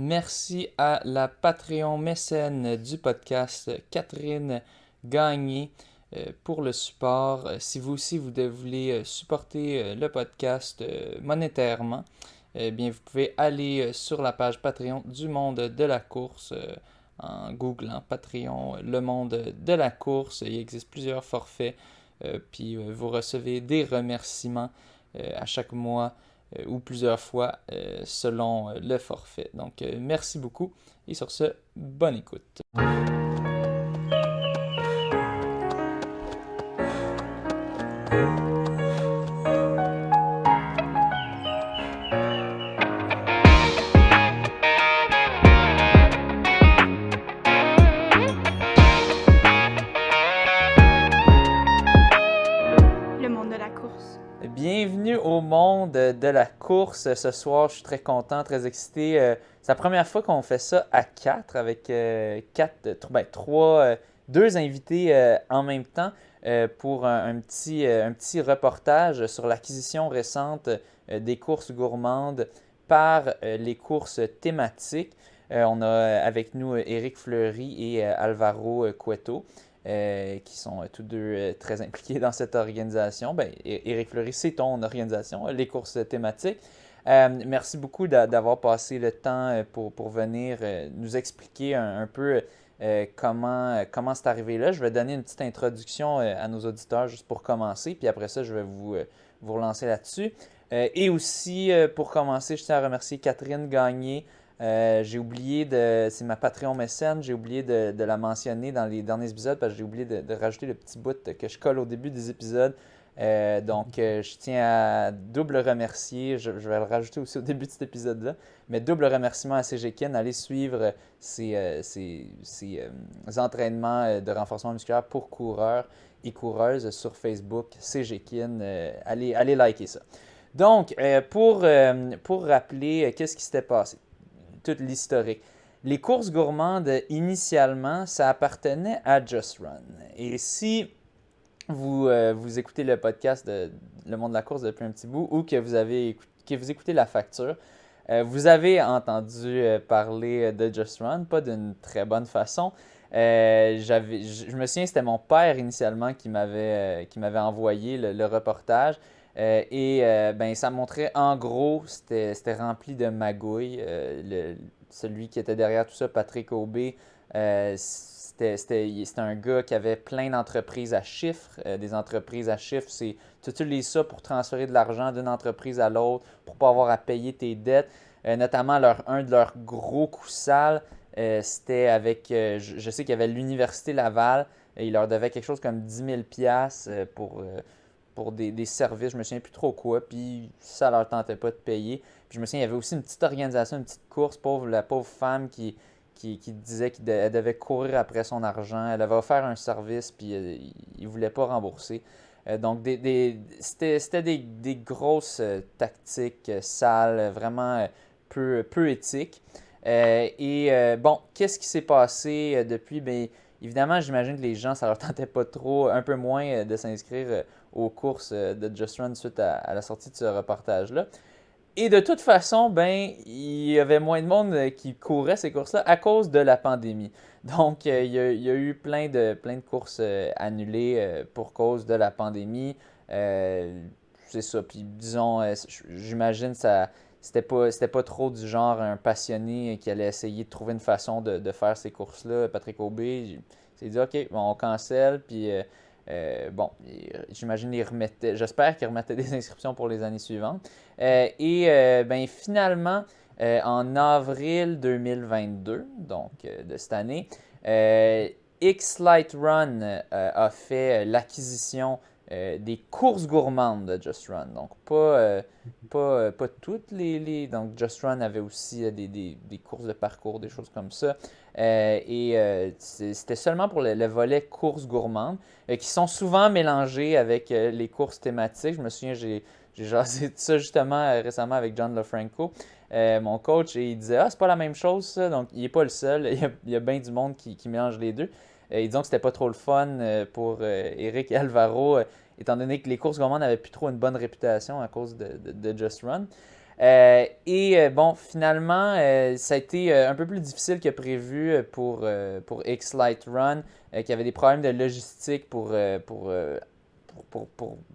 Merci à la Patreon mécène du podcast, Catherine Gagné, pour le support. Si vous aussi vous voulez supporter le podcast monétairement, bien vous pouvez aller sur la page Patreon du Monde de la course en googlant Patreon Le Monde de la course. Il existe plusieurs forfaits, puis vous recevez des remerciements à chaque mois ou plusieurs fois selon le forfait. Donc, merci beaucoup et sur ce, bonne écoute. Le monde de la course. Bienvenue au monde de la course. Ce soir, je suis très content, très excité. C'est la première fois qu'on fait ça à quatre avec deux invités en même temps pour un petit reportage sur l'acquisition récente des courses gourmandes par les courses thématiques. On a avec nous Éric Fleury et Alvaro Cueto. Qui sont tous deux très impliqués dans cette organisation. Ben, Éric Fleury, c'est ton organisation, les courses thématiques. Merci beaucoup d'avoir passé le temps pour venir nous expliquer un peu comment c'est arrivé là. Je vais donner une petite introduction à nos auditeurs juste pour commencer, puis après ça, je vais vous relancer là-dessus. Et aussi, pour commencer, je tiens à remercier Catherine Gagné. C'est ma Patreon mécène, j'ai oublié de la mentionner dans les derniers épisodes parce que j'ai oublié de rajouter le petit bout que je colle au début des épisodes. Je tiens à double remercier, je vais le rajouter aussi au début de cet épisode-là, mais double remerciement à CGKIN. Allez suivre ses entraînements de renforcement musculaire pour coureurs et coureuses sur Facebook, CGKIN. Allez liker ça. Donc, pour rappeler qu'est-ce qui s'était passé, toute l'historique. Les courses gourmandes, initialement, ça appartenait à Just Run. Et si vous écoutez le podcast de Le Monde de la course depuis un petit bout ou que vous écoutez La Facture, vous avez entendu parler de Just Run, pas d'une très bonne façon. Je me souviens, c'était mon père initialement qui m'avait envoyé le reportage. Ben, ça montrait en gros, c'était rempli de magouilles. Celui qui était derrière tout ça, Patrick Aubé, c'était un gars qui avait plein d'entreprises à chiffres. Des entreprises à chiffres, tu utilises ça pour transférer de l'argent d'une entreprise à l'autre, pour pas avoir à payer tes dettes. Notamment, un de leurs gros coups sales, c'était avec, je sais qu'il y avait l'Université Laval, et il leur devait quelque chose comme 10 000 pour des services, je me souviens plus trop quoi, puis ça leur tentait pas de payer. Puis je me souviens, il y avait aussi une petite organisation, une petite course, la pauvre femme qui disait qu'elle devait courir après son argent. Elle avait offert un service, puis il ne voulait pas rembourser. Donc, c'était des grosses tactiques sales, vraiment peu éthiques. Bon, qu'est-ce qui s'est passé depuis? Bien, évidemment, j'imagine que les gens, ça leur tentait pas trop, un peu moins de s'inscrire aux courses de Just Run suite à la sortie de ce reportage-là. Et de toute façon, ben, il y avait moins de monde qui courait ces courses-là à cause de la pandémie. Donc, il y a eu plein de courses annulées pour cause de la pandémie. C'est ça. Puis, disons, j'imagine ça, c'était pas trop du genre un passionné qui allait essayer de trouver une façon de faire ces courses-là. Patrick Aubé, il s'est dit, OK, bon, on cancelle. Puis, bon, j'imagine j'espère qu'ils remettaient des inscriptions pour les années suivantes. Ben, finalement, en avril 2022, donc de cette année, X-Light Run a fait l'acquisition des courses gourmandes de Just Run. Donc, pas toutes donc, Just Run avait aussi des courses de parcours, des choses comme ça. C'était seulement pour le volet courses gourmandes, qui sont souvent mélangées avec les courses thématiques. Je me souviens, j'ai jasé de ça justement récemment avec John LaFranco, mon coach, et il disait ah, c'est pas la même chose ça. Donc, il n'est pas le seul. Il y a bien du monde qui mélange les deux. Disons que c'était pas trop le fun pour Eric et Alvaro, étant donné que les courses gourmandes n'avaient plus trop une bonne réputation à cause de Just Run. Bon, finalement, ça a été un peu plus difficile que prévu pour X-Light Run, qui avait des problèmes de logistique pour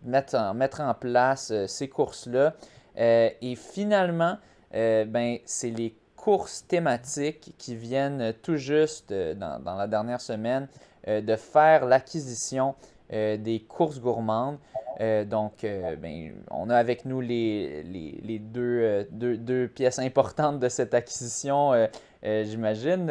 mettre en place ces courses-là. Et finalement, ben, c'est les courses thématiques qui viennent tout juste dans la dernière semaine de faire l'acquisition des courses gourmandes. Ben, on a avec nous les deux pièces importantes de cette acquisition, j'imagine,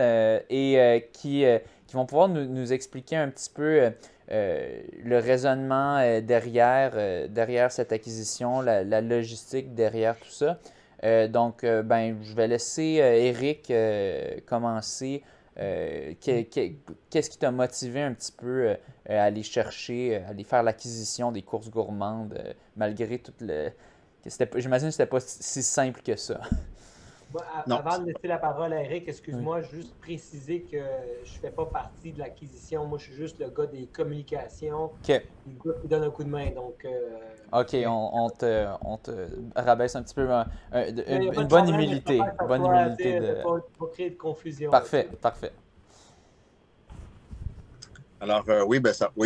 qui vont pouvoir nous expliquer un petit peu le raisonnement derrière cette acquisition, la logistique derrière tout ça. Ben, je vais laisser Eric commencer. Qu'est-ce qui t'a motivé un petit peu à aller chercher, à aller faire l'acquisition des courses gourmandes, malgré tout le... J'imagine que c'était pas si simple que ça. Non. Avant de laisser la parole à Eric, excuse-moi, juste préciser que je ne fais pas partie de l'acquisition. Moi, je suis juste le gars des communications, OK. le gars qui donne un coup de main. Donc, OK, on te rabaisse un petit peu une bonne problème, humilité. je Bonne préfère humilité de... pas créer de confusion. Parfait, parfait. Alors, oui,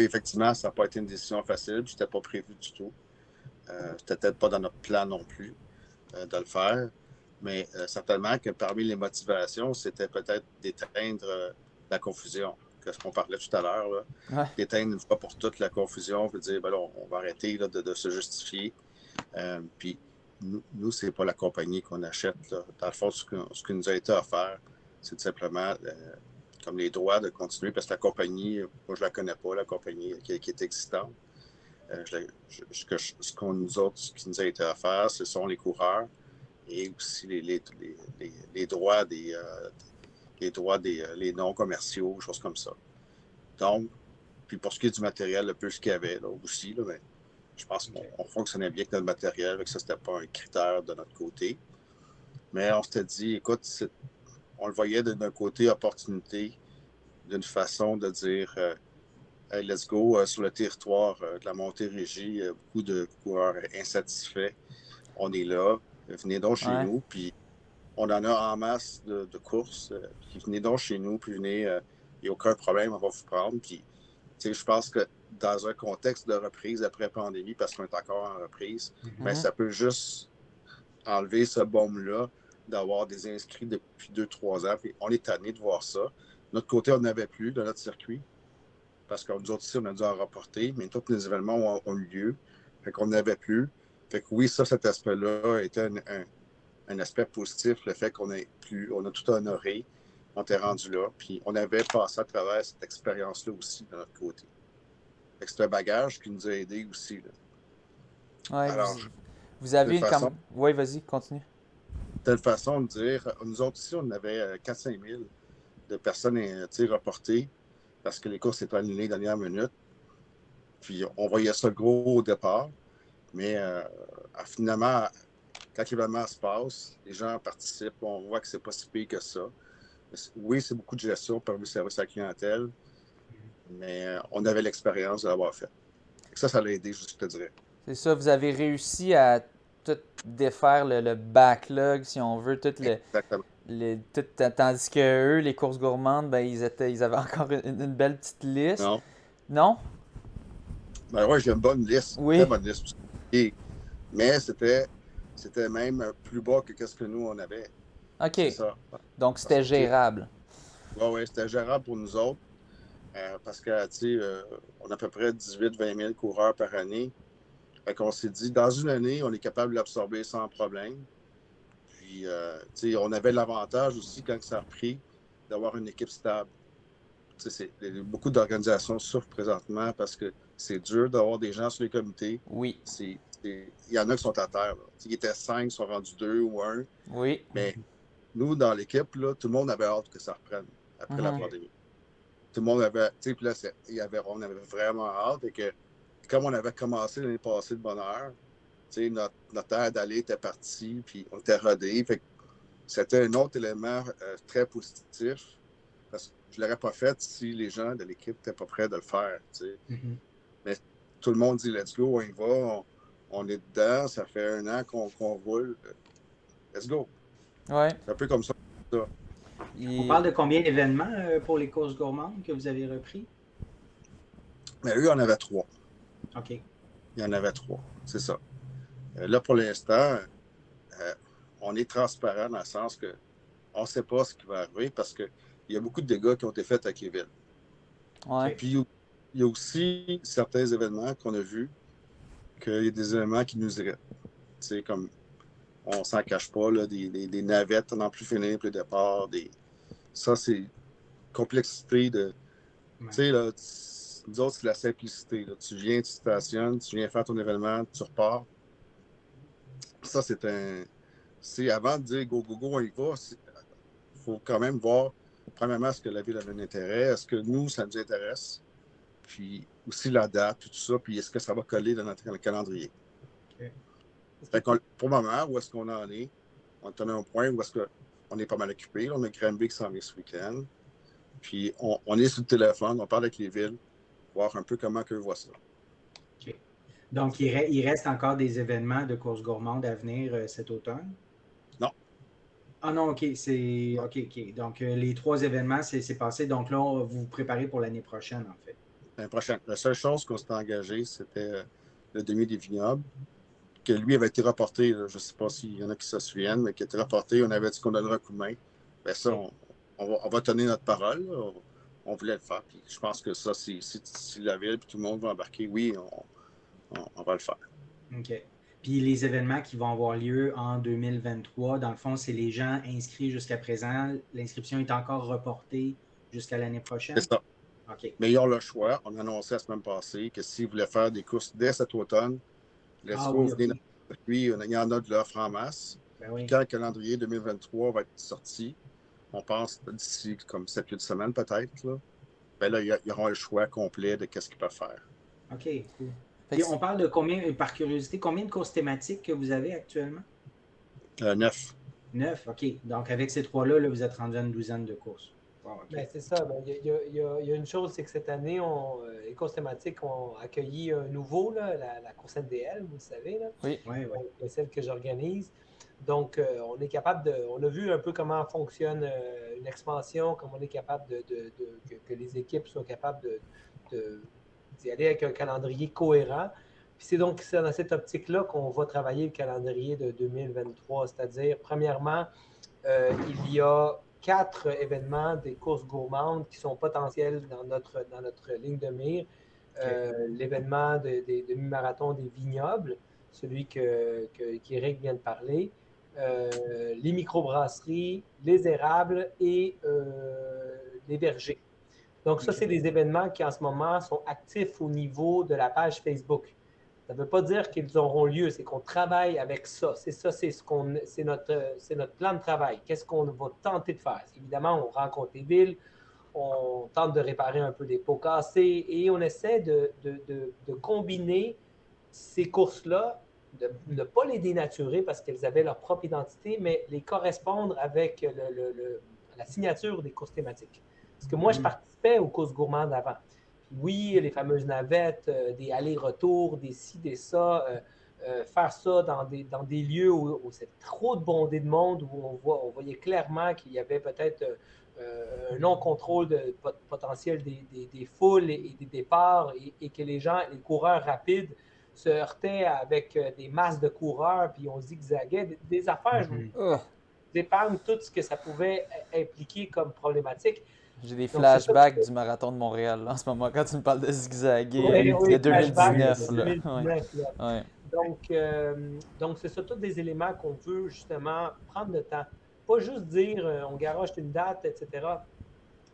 effectivement, ça n'a pas été une décision facile. Je n'étais pas prévu du tout. C'était peut-être pas dans notre plan non plus de le faire. Mais certainement que parmi les motivations, c'était peut-être d'éteindre la confusion, que ce qu'on parlait tout à l'heure, Ouais. d'éteindre une fois pour toutes la confusion, puis de dire, ben là, on va arrêter là, de se justifier. Puis nous, c'est pas la compagnie qu'on achète. Là. Dans le fond, ce qui nous a été offert, c'est simplement comme les droits de continuer, parce que la compagnie, moi, je la connais pas, la compagnie qui est existante. Ce qui nous a été offert, ce sont les coureurs et aussi les droits les noms commerciaux, choses comme ça. Donc, puis pour ce qui est du matériel, le peu ce qu'il y avait là, aussi, là, ben, je pense qu'on fonctionnait bien avec notre matériel, avec ça, c'était pas un critère de notre côté. Mais on s'était dit, écoute, on le voyait d'un côté opportunité, d'une façon de dire hey, let's go sur le territoire de la Montérégie, beaucoup de coureurs insatisfaits. On est là, venez donc chez nous, puis on en a en masse de courses, puis venez donc chez nous, puis venez, il n'y a aucun problème, on va vous prendre. Puis, je pense que dans un contexte de reprise après pandémie, parce qu'on est encore en reprise, mais ça peut juste enlever ce baume-là d'avoir des inscrits depuis 2-3 ans. Puis on est tanné de voir ça. De notre côté, on n'avait plus de notre circuit, parce que nous autres ici, on a dû en rapporter, mais tous les événements ont eu lieu. Fait qu'on n'avait plus. Fait que oui, cet aspect-là était un aspect positif, le fait qu'on a tout honoré, on était rendu là, puis on avait passé à travers cette expérience-là aussi de notre côté. Fait que c'est un bagage qui nous a aidés aussi. Oui, vous avez façon, oui, vas-y, continue. De telle façon de dire, nous autres ici, on avait 4-5 000 de personnes reportées parce que les courses étaient annulées dernière minute. Puis on voyait ça gros au départ, mais finalement, quand l'événement se passe, les gens participent, on voit que c'est pas si pire que ça. Oui, c'est beaucoup de gestion parmi le service à la clientèle, mais on avait l'expérience de l'avoir fait. Ça l'a aidé, je te dirais. C'est ça, vous avez réussi à tout défaire le backlog, si on veut, Exactement. tandis que eux, les courses gourmandes, ben, ils avaient encore une belle petite liste. Non. Non? Ben ouais, j'ai une bonne liste, oui. Très bonne liste. Mais c'était même plus bas que ce que nous, on avait. OK. C'est ça. Donc, c'était gérable. Oui, c'était gérable pour nous autres. Parce que, on a à peu près 18-20 000 coureurs par année. Fait qu'on s'est dit, dans une année, on est capable de l'absorber sans problème. Puis, on avait l'avantage aussi, quand ça a repris, d'avoir une équipe stable. Beaucoup d'organisations souffrent présentement parce que c'est dur d'avoir des gens sur les comités. Oui. Il y en a qui sont à terre. Ils étaient 5, ils sont rendus 2 ou 1. Oui. Mais nous, dans l'équipe, là, tout le monde avait hâte que ça reprenne après la pandémie. Tout le monde avait, on avait vraiment hâte et que comme on avait commencé l'année passée de bonne heure, notre air d'aller était parti, puis on était rodé. C'était un autre élément très positif parce que je ne l'aurais pas fait si les gens de l'équipe n'étaient pas prêts de le faire. Mais tout le monde dit let's go, on y va, on est dedans, ça fait 1 an qu'on roule. let's go. Ouais. C'est un peu comme ça. On parle de combien d'événements pour les courses gourmandes que vous avez repris? Mais eux, il y en avait 3. OK. Il y en avait 3, c'est ça. Là, pour l'instant, on est transparent dans le sens que on ne sait pas ce qui va arriver parce qu'il y a beaucoup de dégâts qui ont été faits à Quéville. Ouais. Puis il y a aussi certains événements qu'on a vus qu'il y a des événements qui nous irritent. Tu sais, comme on s'en cache pas, là, des navettes non plus finir, puis le départ. Ça, c'est complexité de. Ouais. Tu sais, là, nous autres, c'est la simplicité. Là. Tu viens, tu stationnes, tu viens faire ton événement, tu repars. Ça, c'est un. C'est avant de dire go, go, go, on y va, il faut quand même voir, premièrement, est-ce que la ville a un intérêt, est-ce que nous, ça nous intéresse, puis aussi la date, tout ça, puis est-ce que ça va coller dans notre calendrier. OK. Fait que pour le moment, où est-ce qu'on en est? On est à un point où est-ce qu'on est pas mal occupé. On a Granby qui s'en vient ce week-end. Puis on est sur le téléphone, on parle avec les villes, voir un peu comment eux voient ça. OK. Donc, il reste encore des événements de courses gourmandes à venir cet automne? Non. Ah non, OK. OK. Donc, les 3 événements, c'est passé. Donc là, vous vous préparez pour l'année prochaine, en fait. L'année prochaine. La seule chose qu'on s'était engagé, c'était le demi des vignobles, que lui avait été reporté. Là, je ne sais pas s'il y en a qui se souviennent, mais qui a été reporté. On avait dit qu'on donnerait un coup de main. Bien, ça, on va tenir notre parole. Là. On voulait le faire. Puis je pense que ça, si la ville et tout le monde va embarquer, oui, on va le faire. OK. Puis les événements qui vont avoir lieu en 2023, dans le fond, c'est les gens inscrits jusqu'à présent. L'inscription est encore reportée jusqu'à l'année prochaine? C'est ça. OK. Mais ils ont le choix. On a annoncé la semaine passée que s'ils voulaient faire des courses dès cet automne, let's go, Oui, venez OK. puis il y en a de l'offre en masse. Ben oui. Quand le calendrier 2023 va être sorti, on pense d'ici comme 7-8 semaines peut-être, là, ben là, ils auront le choix complet de qu'est-ce qu'ils peuvent faire. OK, cool. Puis on parle de combien, par curiosité, combien de courses thématiques que vous avez actuellement? 9. 9, OK. Donc avec ces 3-là, là, vous êtes rendu à une douzaine de courses. Wow, OK. Ben, c'est ça. Ben, il y a une chose, c'est que cette année, les courses thématiques ont accueilli un nouveau, là, la course NDL, vous le savez. Là. Oui. Oui. Donc, celle que j'organise. Donc, on est capable on a vu un peu comment fonctionne une expansion, comment on est capable que les équipes soient capables d'y aller avec un calendrier cohérent. Puis c'est donc dans cette optique-là qu'on va travailler le calendrier de 2023, c'est-à-dire, premièrement, il y a 4 événements des courses gourmandes qui sont potentiels dans notre ligne de mire. L'événement des demi-marathons des vignobles, celui qu'Éric vient de parler, les microbrasseries, les érables et les vergers. Donc, ça, c'est des événements qui, en ce moment, sont actifs au niveau de la page Facebook. Ça ne veut pas dire qu'ils auront lieu, c'est qu'on travaille avec ça. C'est notre plan de travail. Qu'est-ce qu'on va tenter de faire? Évidemment, on rencontre les villes, on tente de réparer un peu des pots cassés et on essaie de combiner ces courses-là, de ne pas les dénaturer parce qu'elles avaient leur propre identité, mais les correspondre avec la signature des courses thématiques. Parce que moi, je participais aux courses gourmandes avant. Puis oui, les fameuses navettes, des allers-retours, des ci, des ça, faire ça dans des lieux où c'est trop de bondé de monde, où on voyait clairement qu'il y avait peut-être un non-contrôle potentiel des foules et des départs et que les coureurs rapides se heurtaient avec des masses de coureurs, puis on zigzaguait, des affaires. Je vous épargne tout ce que ça pouvait impliquer comme problématique. J'ai des flashbacks du marathon de Montréal là, en ce moment quand tu me parles de zigzaguer de 2019. Là. 2019 là. Ouais. Donc, c'est surtout des éléments qu'on veut justement prendre le temps. Pas juste dire on garoche une date, etc.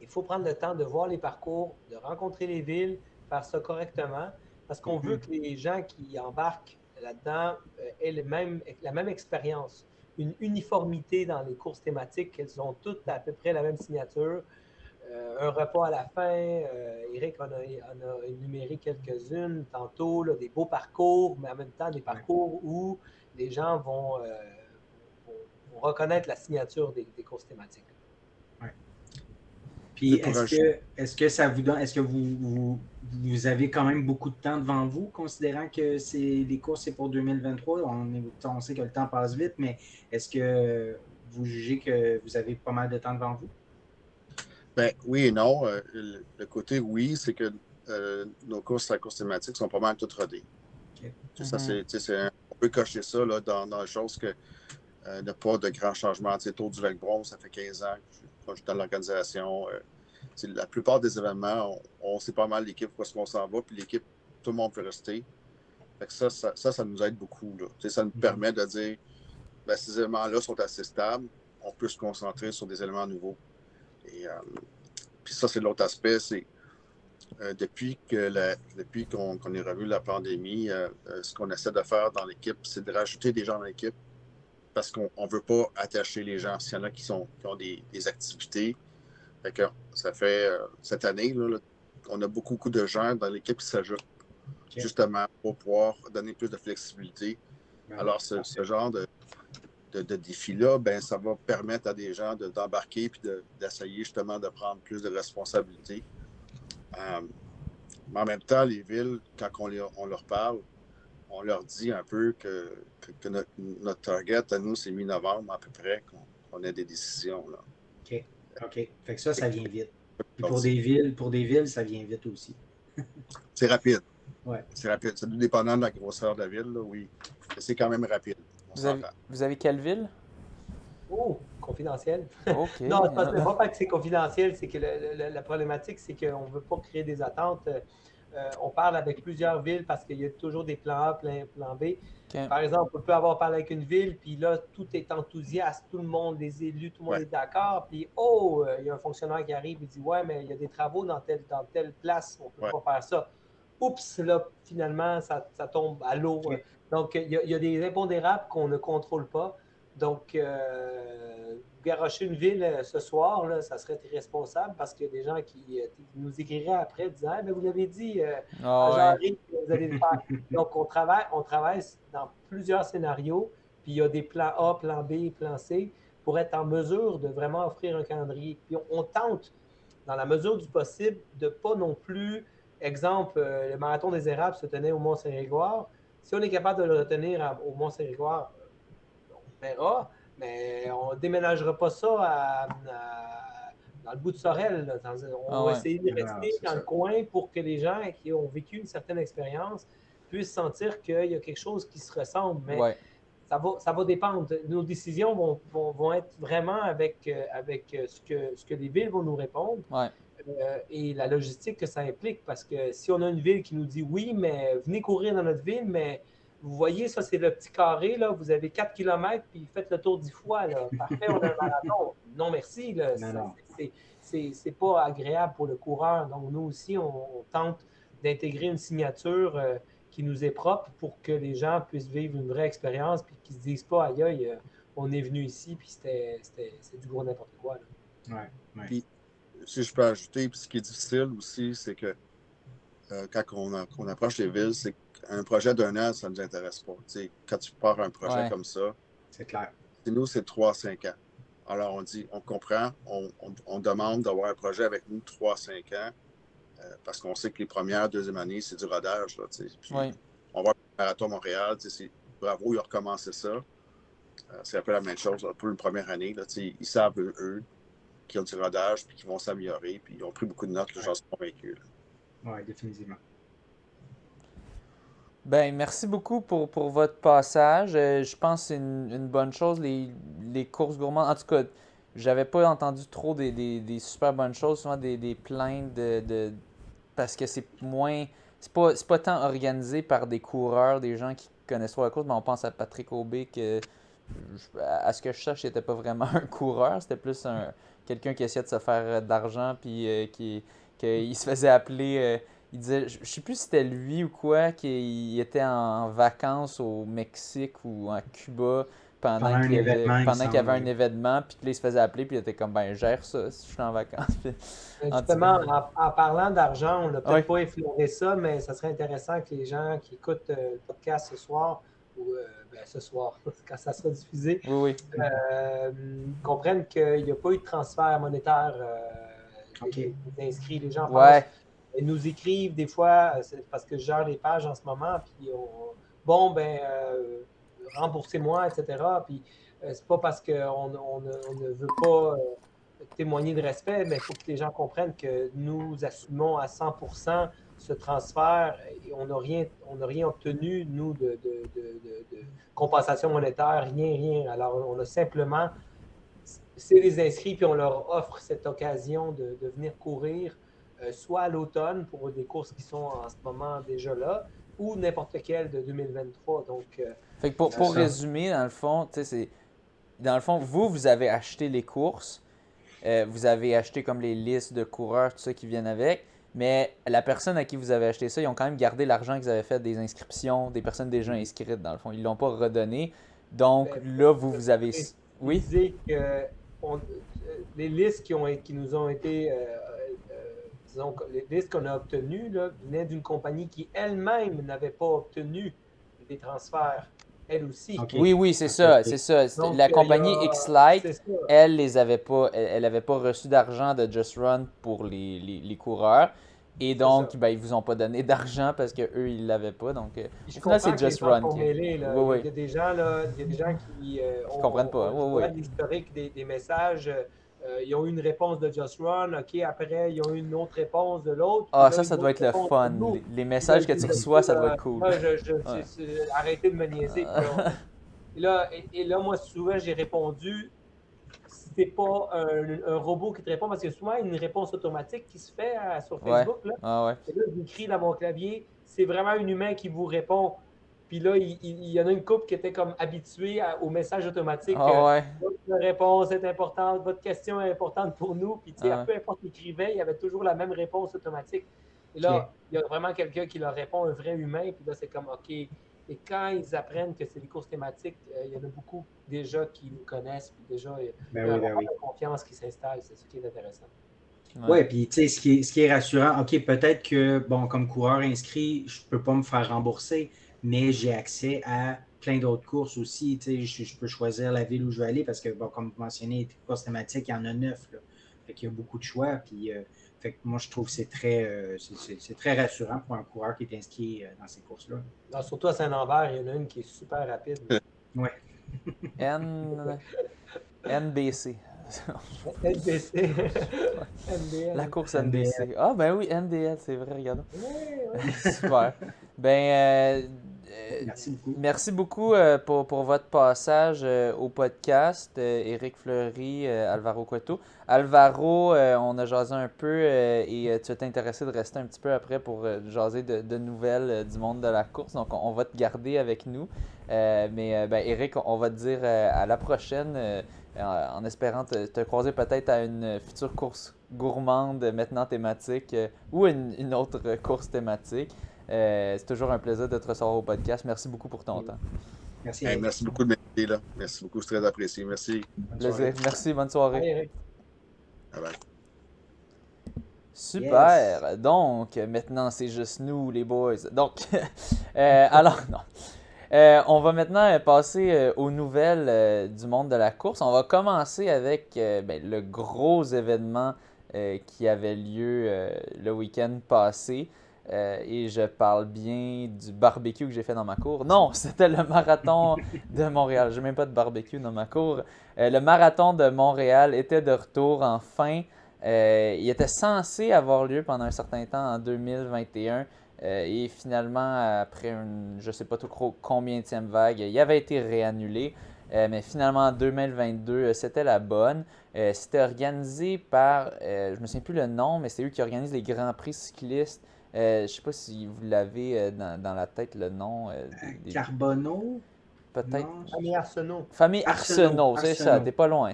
Il faut prendre le temps de voir les parcours, de rencontrer les villes, faire ça correctement, parce qu'on veut que les gens qui embarquent là-dedans aient la même expérience, une uniformité dans les courses thématiques, qu'elles ont toutes à peu près la même signature. Un repas à la fin, Éric en a énuméré quelques-unes tantôt, là, des beaux parcours, mais en même temps des parcours où les gens vont reconnaître la signature des courses thématiques. Ouais. Puis pour est-ce que ça vous donne, est-ce que vous avez quand même beaucoup de temps devant vous, considérant que les courses, c'est pour 2023? On sait que le temps passe vite, mais est-ce que vous jugez que vous avez pas mal de temps devant vous? Ben, oui et non. Le côté oui, c'est que nos courses à course thématique sont pas mal toutes rodées. OK. Ça, on peut cocher ça là, dans les choses que n'a pas de grands changements. Tu sais, Tour du Lac-Brome, ça fait 15 ans que je suis dans l'organisation. La plupart des événements, on sait pas mal l'équipe où est-ce qu'on s'en va, puis l'équipe, tout le monde peut rester. Fait que ça nous aide beaucoup. Là. Tu sais, ça nous permet de dire, ben, ces éléments-là sont assez stables, on peut se concentrer sur des éléments nouveaux. Et puis ça, c'est l'autre aspect, c'est depuis qu'on est revenu de la pandémie, ce qu'on essaie de faire dans l'équipe, c'est de rajouter des gens dans l'équipe parce qu'on ne veut pas attacher les gens. S'il y en a qui ont des activités, fait que ça fait cette année, là, on a beaucoup de gens dans l'équipe qui s'ajoutent, justement pour pouvoir donner plus de flexibilité. Alors, ce genre de défi-là, ben, ça va permettre à des gens d'embarquer et d'essayer justement de prendre plus de responsabilités. Mais en même temps, les villes, quand on leur parle, on leur dit un peu que notre target à nous, c'est mi-novembre à peu près qu'on ait des décisions. Là. OK. Fait que ça vient vite. Puis pour des villes, ça vient vite aussi. C'est rapide. Ouais. C'est rapide. C'est tout dépendant de la grosseur de la ville, là, oui. Mais c'est quand même rapide. Vous avez quelle ville? Oh, confidentiel. OK. Non, c'est pas que c'est confidentiel, c'est que la problématique, c'est qu'on ne veut pas créer des attentes. On parle avec plusieurs villes parce qu'il y a toujours des plans A, plan B. Okay. Par exemple, on peut avoir parlé avec une ville, puis là, tout est enthousiaste, tout le monde, les élus, tout le monde est d'accord. Puis, il y a un fonctionnaire qui arrive et dit, ouais, mais il y a des travaux dans telle place, on ne peut pas faire ça. Oups, là, finalement, ça tombe à l'eau. Donc, il y a des impondérables qu'on ne contrôle pas. Donc, garrocher une ville ce soir, là, ça serait irresponsable parce qu'il y a des gens qui nous écriraient après disant « vous avez dit, Jean-Henri, que vous allez le faire. » Donc, on travaille dans plusieurs scénarios, puis il y a des plans A, plan B, plan C pour être en mesure de vraiment offrir un calendrier. Puis on tente, dans la mesure du possible, de ne pas non plus, exemple, le marathon des érables se tenait au Mont-Saint-Grégoire. Si on est capable de le retenir au Mont-Saint-Grégoire, on verra, mais on ne déménagera pas ça dans le bout de Sorel. On va essayer de rester dans le coin pour que les gens qui ont vécu une certaine expérience puissent sentir qu'il y a quelque chose qui se ressemble. Mais ça va dépendre. Nos décisions vont être vraiment avec ce que les villes vont nous répondre. Et la logistique que ça implique, parce que si on a une ville qui nous dit oui, mais venez courir dans notre ville, mais vous voyez, ça, c'est le petit carré, là. Vous avez 4 km, puis faites le tour 10 fois. Là. Parfait, on a un marathon. Non, merci. Là. C'est pas agréable pour le coureur. Donc, nous aussi, on tente d'intégrer une signature qui nous est propre pour que les gens puissent vivre une vraie expérience, puis qu'ils ne se disent pas, aïe, aïe, on est venu ici, puis c'est du gros n'importe quoi. Là. Puis, si je peux ajouter, puis ce qui est difficile aussi, c'est que quand on approche les villes, c'est qu'un projet d'un an, ça ne nous intéresse pas. T'sais, quand tu pars un projet comme ça, c'est clair. Nous, c'est 3-5 ans. Alors, on dit, on comprend, on demande d'avoir un projet avec nous 3-5 ans, parce qu'on sait que les premières, deuxième années, c'est du rodage. Là, puis, on va au Marathon Montréal, bravo, ils ont recommencé ça. C'est un peu la même chose pour une première année. Là, ils savent, eux, qui ont du rodage, puis qui vont s'améliorer, puis ils ont pris beaucoup de notes, j'en suis convaincu. Oui, définitivement. Ben, merci beaucoup pour votre passage. Je pense que c'est une bonne chose, les courses gourmandes. En tout cas, j'avais pas entendu trop des super bonnes choses, souvent des plaintes parce que c'est moins. C'est pas tant organisé par des coureurs, des gens qui connaissent pas la course, mais on pense à Patrick Aubé que à ce que je sache, il n'était pas vraiment un coureur, c'était plus quelqu'un qui essayait de se faire d'argent puis qu'il se faisait appeler. Il disait, je sais plus si c'était lui ou quoi, qu'il était en vacances au Mexique ou en Cuba pendant qu'il y avait un événement, puis là, il se faisait appeler, puis il était comme, ben, gère ça si je suis en vacances. Justement, en parlant d'argent, on n'a peut-être pas effleuré ça, mais ça serait intéressant que les gens qui écoutent le podcast ce soir, ou ce soir, quand ça sera diffusé, comprennent qu'il n'y a pas eu de transfert monétaire les inscrits. Les gens Ouais. pensent, ils nous écrivent des fois, c'est parce que je gère les pages en ce moment, puis remboursez-moi, etc. Puis c'est pas parce qu'on ne veut pas témoigner de respect, mais il faut que les gens comprennent que nous assumons à 100% ce transfert et on n'a rien obtenu, nous, de compensation monétaire, rien. Alors, on a simplement, c'est les inscrits, puis on leur offre cette occasion de venir courir, soit à l'automne pour des courses qui sont en ce moment déjà là, ou n'importe quelle de 2023. Donc, Fait que pour résumer, dans le fond, tu sais, vous avez acheté les courses, vous avez acheté comme les listes de coureurs, tout ça qui viennent avec, mais la personne à qui vous avez acheté ça, ils ont quand même gardé l'argent qu'ils avaient fait des inscriptions, des personnes déjà inscrites, dans le fond. Ils ne l'ont pas redonné. Donc là, vous avez... Oui? Disait que les listes qui nous ont été, disons, les listes qu'on a obtenues là, venaient d'une compagnie qui elle-même n'avait pas obtenu des transferts, elle aussi. Okay. Oui, c'est ça. Donc, la compagnie X-Lite, elle n'avait pas reçu d'argent de Just Run pour les coureurs. Et donc, ils ne vous ont pas donné d'argent parce qu'eux, ils ne l'avaient pas. Donc, là, c'est Just Run. Mêlés, là. Oui. Il y a des gens, qui ne comprennent pas. L'historique des messages. Ils ont eu une réponse de Just Run. OK, après, ils ont eu une autre réponse de l'autre. Ça doit être le fun. Les messages que tu reçois, ça doit être cool. Moi, arrêtez de me niaiser. Et là, moi, souvent, j'ai répondu. C'est pas un robot qui te répond parce qu'il y a souvent une réponse automatique qui se fait sur Facebook. Là. Et là, j'écris dans mon clavier, c'est vraiment un humain qui vous répond. Puis là, il y en a une couple qui était comme habituée au message automatique. Votre réponse est importante, votre question est importante pour nous. Puis, tu sais, peu importe l'écrivait, il y avait toujours la même réponse automatique. Et là, il y a vraiment quelqu'un qui leur répond, un vrai humain. Puis là, c'est comme, OK. Et quand ils apprennent que c'est des courses thématiques, il y en a beaucoup déjà qui nous connaissent. Puis déjà, il y a une confiance qui s'installe. C'est ce qui est intéressant. Oui, puis tu sais, ce qui est rassurant, OK, peut-être que, bon, comme coureur inscrit, je ne peux pas me faire rembourser, mais j'ai accès à plein d'autres courses aussi. Tu sais, je peux choisir la ville où je veux aller parce que, bon, comme vous mentionnez, les courses thématiques, il y en a 9. Là. Fait qu'il y a beaucoup de choix. Puis, fait que moi, je trouve que c'est très rassurant pour un coureur qui est inscrit dans ces courses-là. Non, surtout à Saint-Lambert, il y en a une qui est super rapide. Oui. NBC. NBC. La course NBC. Ah, ben oui, NDL, c'est vrai, regardons. Oui. Super. Merci beaucoup pour votre passage au podcast, Éric Fleury, Alvaro Cueto. Alvaro, on a jasé un peu et tu es intéressé de rester un petit peu après pour jaser de nouvelles du monde de la course. Donc, on va te garder avec nous. Éric, on va te dire à la prochaine en espérant te croiser peut-être à une future course gourmande maintenant thématique ou une autre course thématique. C'est toujours un plaisir de te recevoir au podcast. Merci beaucoup pour ton temps. Merci. Merci beaucoup de m'inviter là. Merci beaucoup, c'est très apprécié. Merci. Plaisir. Merci, bonne soirée. Bye bye. Super. Yes. Donc, maintenant, c'est juste nous, les boys. Donc, alors, non. On va maintenant passer aux nouvelles du monde de la course. On va commencer avec le gros événement qui avait lieu le week-end passé. Et je parle bien du barbecue que j'ai fait dans ma cour. Non, c'était le marathon de Montréal. Je n'ai même pas de barbecue dans ma cour. Le marathon de Montréal était de retour enfin. Il était censé avoir lieu pendant un certain temps en 2021. Et finalement, après je ne sais pas trop combienième vague, il avait été réannulé. Mais finalement, en 2022, c'était la bonne. C'était organisé par, je ne me souviens plus le nom, mais c'est eux qui organisent les Grands Prix cyclistes. Je ne sais pas si vous l'avez dans la tête, le nom. Carbonneau? Peut-être. Famille Arsenault. Famille Arsenault, c'est ça. T'es pas loin.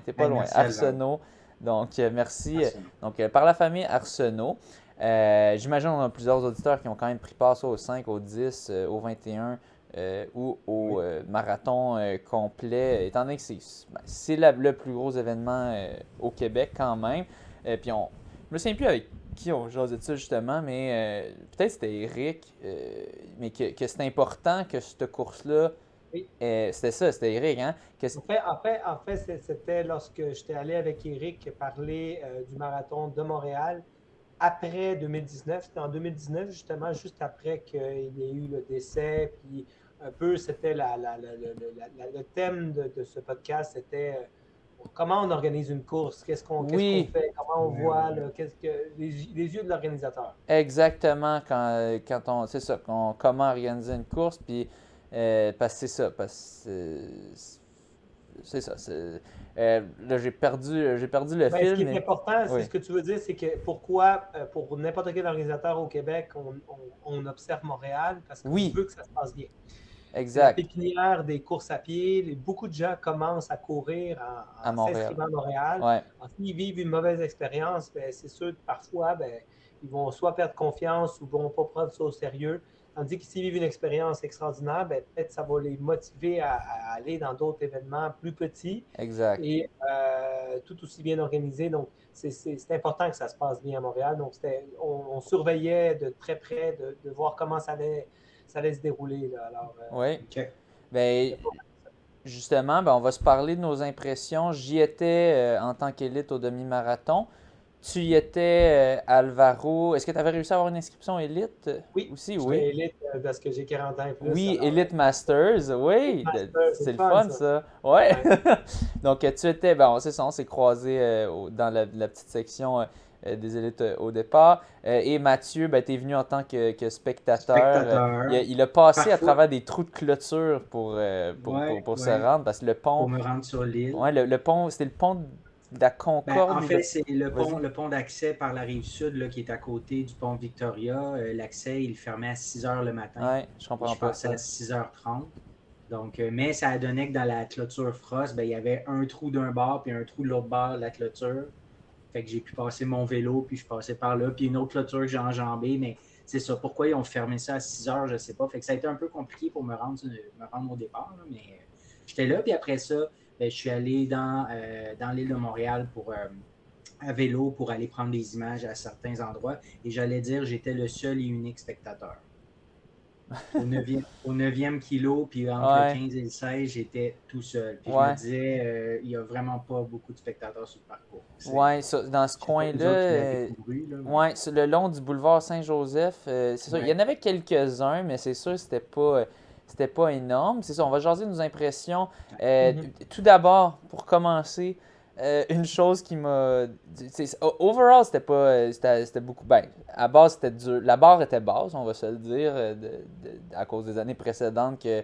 Arsenault. Donc, merci. Arsenault. Donc, par la famille Arsenault. J'imagine qu'on a plusieurs auditeurs qui ont quand même pris part soit au 5, au 10, au 21 ou au marathon complet, étant donné que c'est le plus gros événement au Québec quand même. Puis je me souviens plus avec qui on jasait de ça justement, mais peut-être c'était Éric, mais que c'est important que cette course-là Oui. C'était ça, c'était Eric, hein? En fait, c'était lorsque j'étais allé avec Eric parler du marathon de Montréal après 2019. C'était en 2019, justement, juste après qu'il y ait eu le décès. Puis un peu, c'était le thème de ce podcast, c'était comment on organise une course, qu'est-ce qu'on Oui, fait, comment on Ouais, voit, ouais. là, les yeux de l'organisateur. exactement, quand on, c'est ça, comment organiser une course, puis, parce que c'est ça, parce que c'est ça, là, j'ai perdu le Ben, ce fil, qui est mais important, c'est oui, ce que tu veux dire, c'est que pourquoi, pour n'importe quel organisateur au Québec, on observe Montréal parce qu'on oui, veut que ça se passe bien. C'est la exact, pépinière des courses à pied. Beaucoup de gens commencent à courir à en Montréal, s'inscrivant à Montréal. ouais, S'ils vivent une mauvaise expérience, ben, c'est sûr que parfois, ben, ils vont soit perdre confiance ou ne vont pas prendre ça au sérieux. Tandis que s'ils vivent une expérience extraordinaire, ben, peut-être ça va les motiver à aller dans d'autres événements plus petits exact, et tout aussi bien organisés. Donc, c'est important que ça se passe bien à Montréal. Donc, on surveillait de très près de voir comment ça allait se dérouler. Là. Alors, oui, OK. ben, c'était pas justement, ben, on va se parler de nos impressions. J'y étais en tant qu'élite au demi-marathon. Tu y étais, Alvaro. Est-ce que tu avais réussi à avoir une inscription élite Oui, aussi? Oui. j'étais élite parce que j'ai 40 ans et plus. Oui, Alors, Elite Masters, Elite oui, Master, c'est c'est le le fun, fun ça. ça. Ouais. Ouais. Donc tu étais, ben c'est ça, on s'est croisés dans la petite section des élites au départ. Et Mathieu, ben t'es venu en tant que spectateur. Spectateur. Il a passé à Parfois, travers des trous de clôture ouais, pour se ouais, rendre parce que le pont, pour me rendre sur l'île. ouais, le pont, c'était le pont de la Ben, Concorde en ou fait, le. c'est Vas-y. le pont d'accès par la rive sud là, qui est à côté du pont Victoria. L'accès, il fermait à 6 heures le matin Ouais, je et comprends je pas passais à ça. 6h30. Donc, mais ça a donné que dans la clôture frost, ben, il y avait un trou d'un bord puis un trou de l'autre bord de la clôture. Fait que j'ai pu passer mon vélo, puis je passais par là, puis une autre clôture que j'ai enjambée, mais c'est ça. Pourquoi ils ont fermé ça à 6 heures, je ne sais pas. Fait que ça a été un peu compliqué pour me rendre au départ, là, mais j'étais là, puis après ça, ben, je suis allé dans l'île de Montréal à vélo pour aller prendre des images à certains endroits, et j'allais dire j'étais le seul et unique spectateur. Au 9e kilo, puis entre le Ouais, 15 et le 16, j'étais tout seul. Puis je me ouais. disais, il n'y a vraiment pas beaucoup de spectateurs sur le parcours. Ouais, dans ce Je sais pas coin-là, vous autres qui l'avez couru, là, mais. ouais, sur le long du boulevard Saint-Joseph, c'est ça. Il y Ouais. en avait quelques-uns, mais c'est sûr, c'était pas énorme. C'est ça, on va jaser nos impressions. Mhm. Tout d'abord, pour commencer, une chose qui m'a. Overall, c'était pas. C'était beaucoup. Ben, à base, c'était dur. La barre était basse, on va se le dire, à cause des années précédentes que.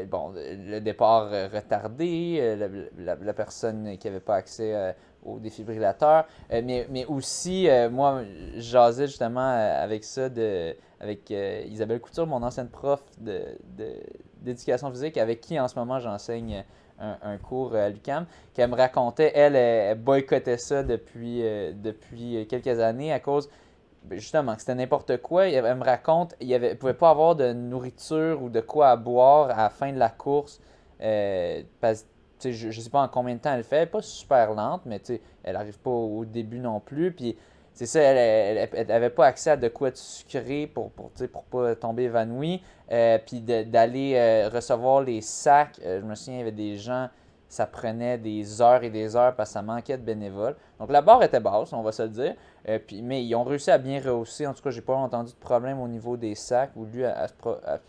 Bon, le départ retardé, la personne qui n'avait pas accès au défibrillateur, mais aussi, moi, je jasais justement avec ça avec Isabelle Couture, mon ancienne prof d'éducation physique, avec qui en ce moment j'enseigne un cours à l'UQAM, qu'elle me racontait, elle boycottait ça depuis quelques années à cause justement, que c'était n'importe quoi. Elle me raconte, ne pouvait pas avoir de nourriture ou de quoi à boire à la fin de la course. Parce, je ne sais pas en combien de temps elle fait. Elle n'est pas super lente, mais elle n'arrive pas au début non plus. Puis c'est ça, elle n'avait pas accès à de quoi de sucré pour pas tomber évanouie. Puis d'aller recevoir les sacs. Je me souviens, il y avait des gens, ça prenait des heures et des heures parce que ça manquait de bénévoles. Donc la barre était basse, on va se le dire. Mais ils ont réussi à bien rehausser. En tout cas, j'ai pas entendu de problème au niveau des sacs ou lui à ce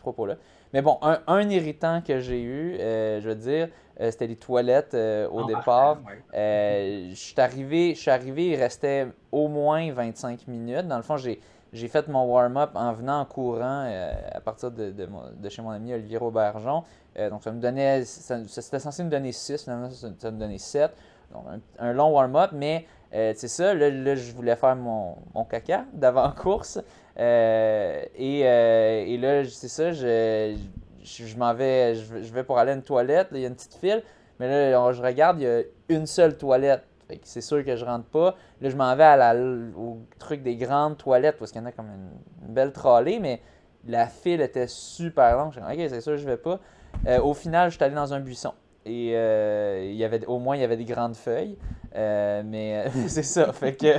propos-là. Mais bon, un irritant que j'ai eu, je veux dire, c'était les toilettes au En départ. partant, ouais. Je suis arrivé, il restait au moins 25 minutes. Dans le fond, j'ai fait mon warm-up en venant en courant à partir de chez mon ami Olivier Robergeon. Donc, c'était censé me donner 6, finalement, ça me donnait 7. Donc, un long warm-up, mais c'est ça, là, je voulais faire mon caca d'avant-course. Et là, c'est ça, je m'en vais, je vais pour aller à une toilette. Là, il y a une petite file, mais là, je regarde, il y a une seule toilette. Fait que c'est sûr que je rentre pas. Là, je m'en vais au truc des grandes toilettes parce qu'il y en a comme une belle trolley, mais la file était super longue. Je dis, ok, c'est sûr, je vais pas. Au final, je suis allé dans un buisson. Et au moins, il y avait des grandes feuilles. Mais c'est ça. Fait que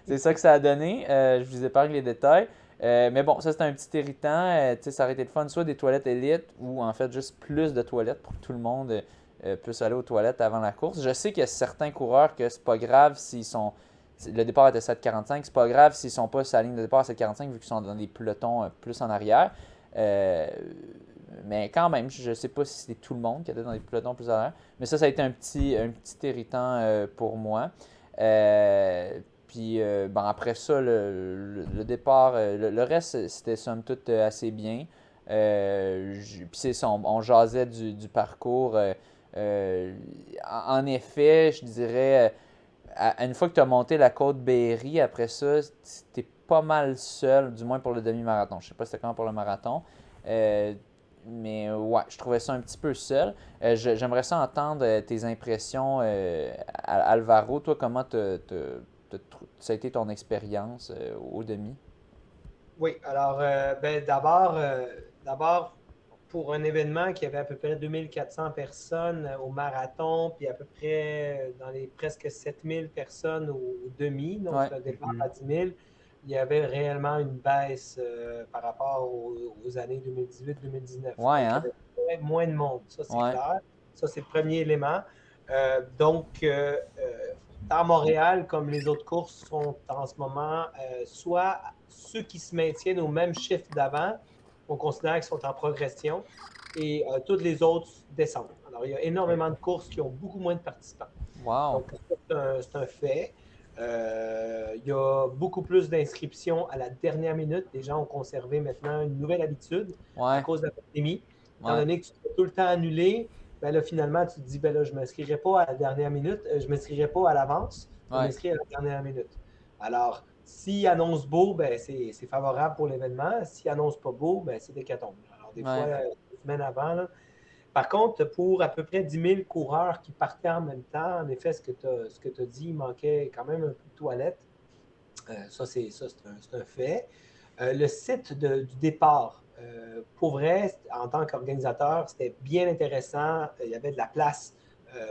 c'est ça que ça a donné. Je vous épargne les détails. Mais bon, ça c'est un petit irritant. Tu sais, ça aurait été le fun, soit des toilettes élites ou en fait juste plus de toilettes pour que tout le monde puisse aller aux toilettes avant la course. Je sais qu'il y a certains coureurs que c'est pas grave s'ils sont. Le départ était 7,45, c'est pas grave s'ils sont pas sur la ligne de départ à 7,45 vu qu'ils sont dans des pelotons plus en arrière. Mais quand même, je sais pas si c'était tout le monde qui était dans des pelotons plus en arrière. Mais ça a été un petit irritant pour moi. Puis bon, après ça, le départ, le reste, c'était somme toute assez bien. Puis c'est ça, on jasait du parcours. En effet, je dirais, une fois que tu as monté la côte Berry, après ça, tu es pas mal seul, du moins pour le demi-marathon. Je sais pas si c'était comment pour le marathon. Mais ouais, je trouvais ça un petit peu seul. J'aimerais ça entendre tes impressions, Alvaro. Toi, comment ça a été ton expérience au demi? Oui, alors, d'abord, pour un événement qui avait à peu près 2400 personnes au marathon, puis à peu près dans les presque 7000 personnes au demi, donc Ouais. c'est un départ à 10 000, il y avait réellement une baisse par rapport aux années 2018-2019. Ouais, Donc, hein? il y avait moins de monde, ça c'est Ouais. clair. Ça, c'est le premier élément. Dans Montréal, comme les autres courses sont en ce moment, soit ceux qui se maintiennent au même chiffre d'avant, on considère qu'ils sont en progression, et toutes les autres descendent. Alors, il y a énormément de courses qui ont beaucoup moins de participants. Wow. Donc, c'est un fait. Il y a beaucoup plus d'inscriptions à la dernière minute. Les gens ont conservé maintenant une nouvelle habitude à Ouais. cause de la pandémie. Étant Ouais. donné que tu te fais tout le temps annuler, ben là, finalement, tu te dis, ben là, je ne m'inscrirai pas à la dernière minute, je ne m'inscrirai pas à l'avance, je vais Ouais. m'inscrire à la dernière minute. Alors, s'il annonce beau, ben c'est favorable pour l'événement. S'il annonce pas beau, ben c'est d'hécatombe. Alors, des fois, Ouais. 2 semaines avant, là. Par contre, pour à peu près 10 000 coureurs qui partaient en même temps, en effet, ce que tu as dit, il manquait quand même un peu de toilettes. Ça, c'est un fait. Le site du départ, pour vrai, en tant qu'organisateur, c'était bien intéressant. Il y avait de la place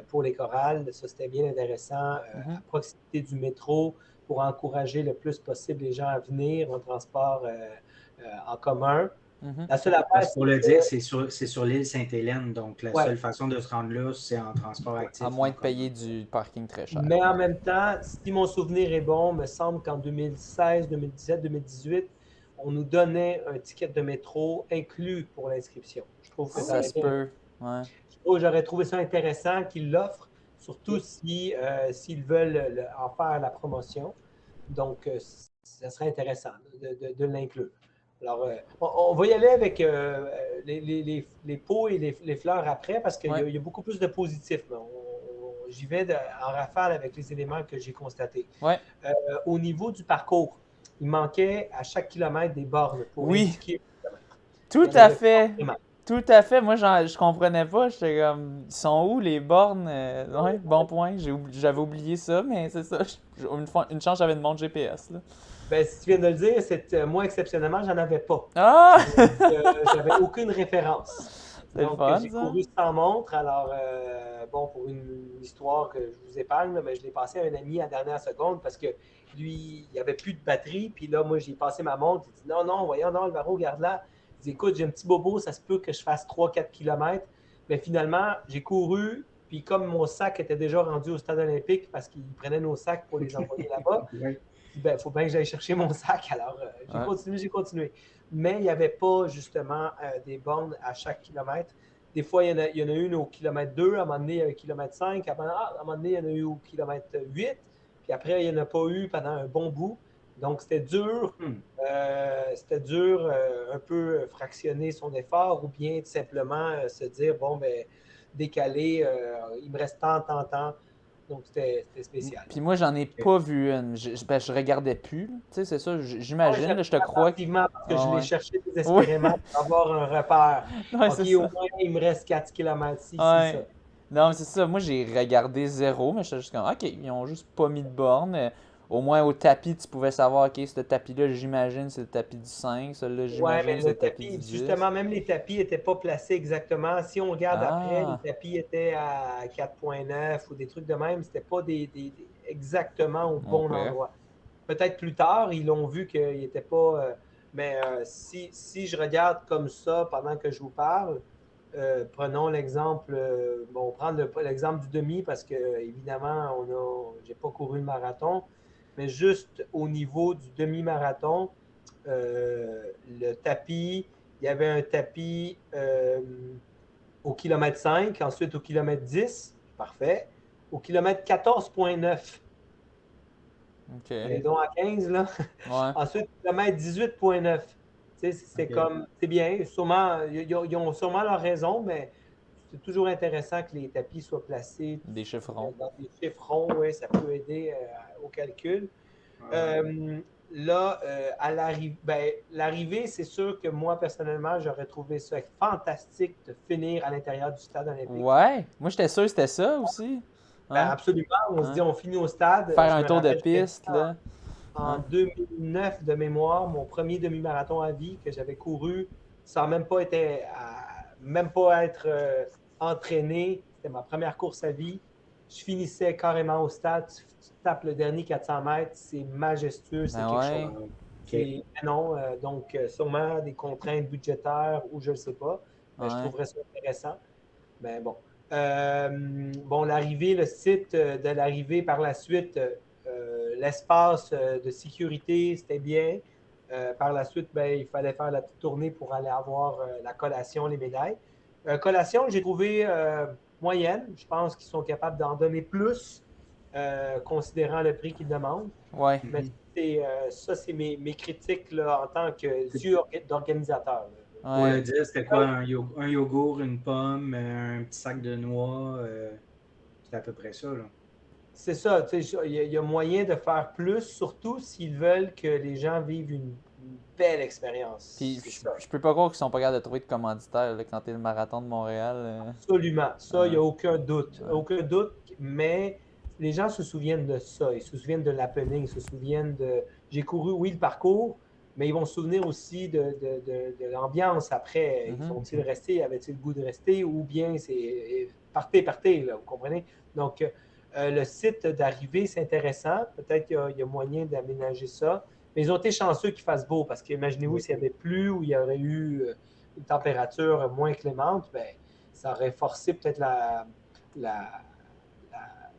pour les chorales. Ça, c'était bien intéressant. À Mhm. proximité du métro pour encourager le plus possible les gens à venir en transport en commun. Mhm. La seule affaire, Parce que pour le c'est dire, que, c'est sur l'île Sainte-Hélène, donc la ouais, seule façon de se rendre là, c'est en transport À actif ou moins en de commun. payer du parking très cher. mais en même temps, si mon souvenir est bon, il me semble qu'en 2016, 2017, 2018, on nous donnait un ticket de métro inclus pour l'inscription. Je trouve que Ça se peut. Ouais. j'aurais trouvé ça intéressant qu'ils l'offrent, surtout si, s'ils veulent en faire la promotion. Donc, ça serait intéressant de l'inclure. Alors, on va y aller avec les pots et les fleurs après parce qu'il Ouais. y a beaucoup plus de positifs. J'y vais en rafale avec les éléments que j'ai constatés. Ouais. Au niveau du parcours, il manquait à chaque kilomètre des bornes pour Oui. indiquer le kilomètre. Tout Il n'y en à avait pas fait. vraiment. Tout à fait. Moi, je comprenais pas. J'étais comme, ils sont où les bornes? Ouais, bon point. J'avais oublié ça, mais c'est ça. Une chance, j'avais une montre GPS, là. Ben, si tu viens de le dire, moi, exceptionnellement, j'en avais pas. Ah! Donc, j'avais aucune référence. C'est le Donc, fun, j'ai ça. couru sans montre. Alors, bon, pour une histoire que je vous épargne, là, mais je l'ai passé à un ami à la dernière seconde parce que lui, il n'y avait plus de batterie. Puis là, moi, j'ai passé ma montre. Il dit non, non, voyons, non, Alvaro, regarde-là. Il dit écoute, j'ai un petit bobo, ça se peut que je fasse 3-4 kilomètres. Mais finalement, j'ai couru. Puis comme mon sac était déjà rendu au stade olympique parce qu'ils prenaient nos sacs pour les envoyer là-bas, Ouais. il faut bien que j'aille chercher mon sac. Alors, Ouais. j'ai continué. Mais il n'y avait pas justement des bornes à chaque kilomètre. Des fois, il y en a une au kilomètre 2, à un moment donné, il y a un kilomètre 5, à un moment donné, il y en a eu au kilomètre 8, puis après, il n'y en a pas eu pendant un bon bout. Donc, c'était dur. Un peu fractionner son effort ou bien tout simplement se dire, bon, ben, décaler, il me reste tant. Donc, c'était spécial. Puis moi, j'en ai pas vu une. Je regardais plus, là. Tu sais, c'est ça, Ouais, j'imagine, là, je te crois que. attentivement parce que je Ah l'ai ouais. cherché Oui, désespérément pour avoir un repère. ouais, OK, c'est au ça. moins, il me reste 4 km ci, c'est ça. Ouais. Non, mais c'est ça. Moi, j'ai regardé zéro, mais j'étais juste comme, OK, ils ont juste pas mis de borne. Au moins, au tapis, tu pouvais savoir, OK, ce tapis-là, j'imagine, c'est le tapis du 5. Celui-là, Ouais, j'imagine, mais c'est le le tapis tapis, du 10. justement, même les tapis n'étaient pas placés exactement. Si on regarde après, les Ah, tapis étaient à 4,9 ou des trucs de même. C'était pas exactement au bon OK. endroit. Peut-être plus tard, ils l'ont vu qu'il n'était pas Mais si je regarde comme ça pendant que je vous parle, prenons l'exemple, bon, prendre l'exemple du demi parce que évidemment, j'ai pas couru le marathon, mais juste au niveau du demi-marathon, le tapis, il y avait un tapis au kilomètre 5, ensuite au kilomètre 10, parfait, au kilomètre 14,9. OK. Allez donc à 15, là. Ouais. Ensuite, kilomètre 18,9. C'est comme, c'est bien. Sûrement, ils ont sûrement leur raison, mais c'est toujours intéressant que les tapis soient placés Des chiffres ronds. dans des chiffres ronds. Oui, ça peut aider au calcul. Là, à l'arrivée, c'est sûr que moi, personnellement, j'aurais trouvé ça fantastique de finir à l'intérieur du stade olympique. Ouais. Moi, j'étais sûr que c'était ça aussi. Hein? Absolument. On se Hein? dit, on finit au stade. Faire Je un me tour de rappelle, piste, là. en 2009 de mémoire, mon premier demi-marathon à vie que j'avais couru sans même pas être entraîné. C'était ma première course à vie. Je finissais carrément au stade. Tu tapes le dernier 400 mètres. C'est majestueux. C'est quelque Ouais. chose. Non, donc sûrement des contraintes budgétaires ou je ne sais pas. Mais je trouverais ça intéressant. Mais bon. L'arrivée, le site de l'arrivée par la suite, l'espace de sécurité, c'était bien. Par la suite, il fallait faire la petite tournée pour aller avoir la collation, les médailles. Collation, j'ai trouvé moyenne. Je pense qu'ils sont capables d'en donner plus, considérant le prix qu'ils demandent. Ouais. Mais ça, c'est mes critiques là, en tant que yeux d'organisateur. Pour le dire, c'était quoi? Un yogourt, une pomme, un petit sac de noix. C'était à peu près ça, là. C'est ça. Il y a moyen de faire plus, surtout s'ils veulent que les gens vivent une belle expérience. Puis je peux pas croire qu'ils sont pas capables de trouver de commanditaire là, quand t'es le marathon de Montréal. Absolument. Ça, il n'y a aucun doute. Aucun doute, mais les gens se souviennent de ça. Ils se souviennent de l'happening, ils se souviennent de... J'ai couru, oui, le parcours, mais ils vont se souvenir aussi de l'ambiance après. Vont-ils rester? Avaient-ils le goût de rester? Ou bien c'est partez, là, vous comprenez? Donc, le site d'arrivée, c'est intéressant. Peut-être qu'il y a moyen d'aménager ça. Mais ils ont été chanceux qu'il fasse beau parce qu'imaginez-vous s'il y avait plu ou il y aurait eu une température moins clémente, ça aurait forcé peut-être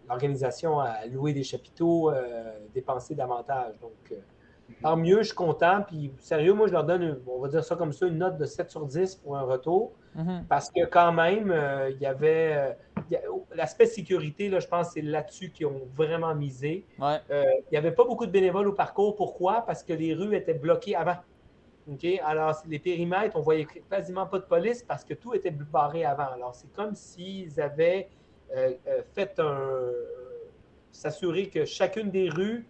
l'organisation à louer des chapiteaux, dépenser davantage. Donc, tant mieux, je suis content. Puis, sérieux, moi, je leur donne, on va dire ça comme ça, une note de 7 sur 10 pour un retour. Parce que quand même, il y avait l'aspect sécurité, là, je pense que c'est là-dessus qu'ils ont vraiment misé. Ouais. Il n'y avait pas beaucoup de bénévoles au parcours. Pourquoi? Parce que les rues étaient bloquées avant. Okay? Alors, les périmètres, on voyait quasiment pas de police parce que tout était barré avant. Alors, c'est comme s'ils avaient fait s'assurer que chacune des rues,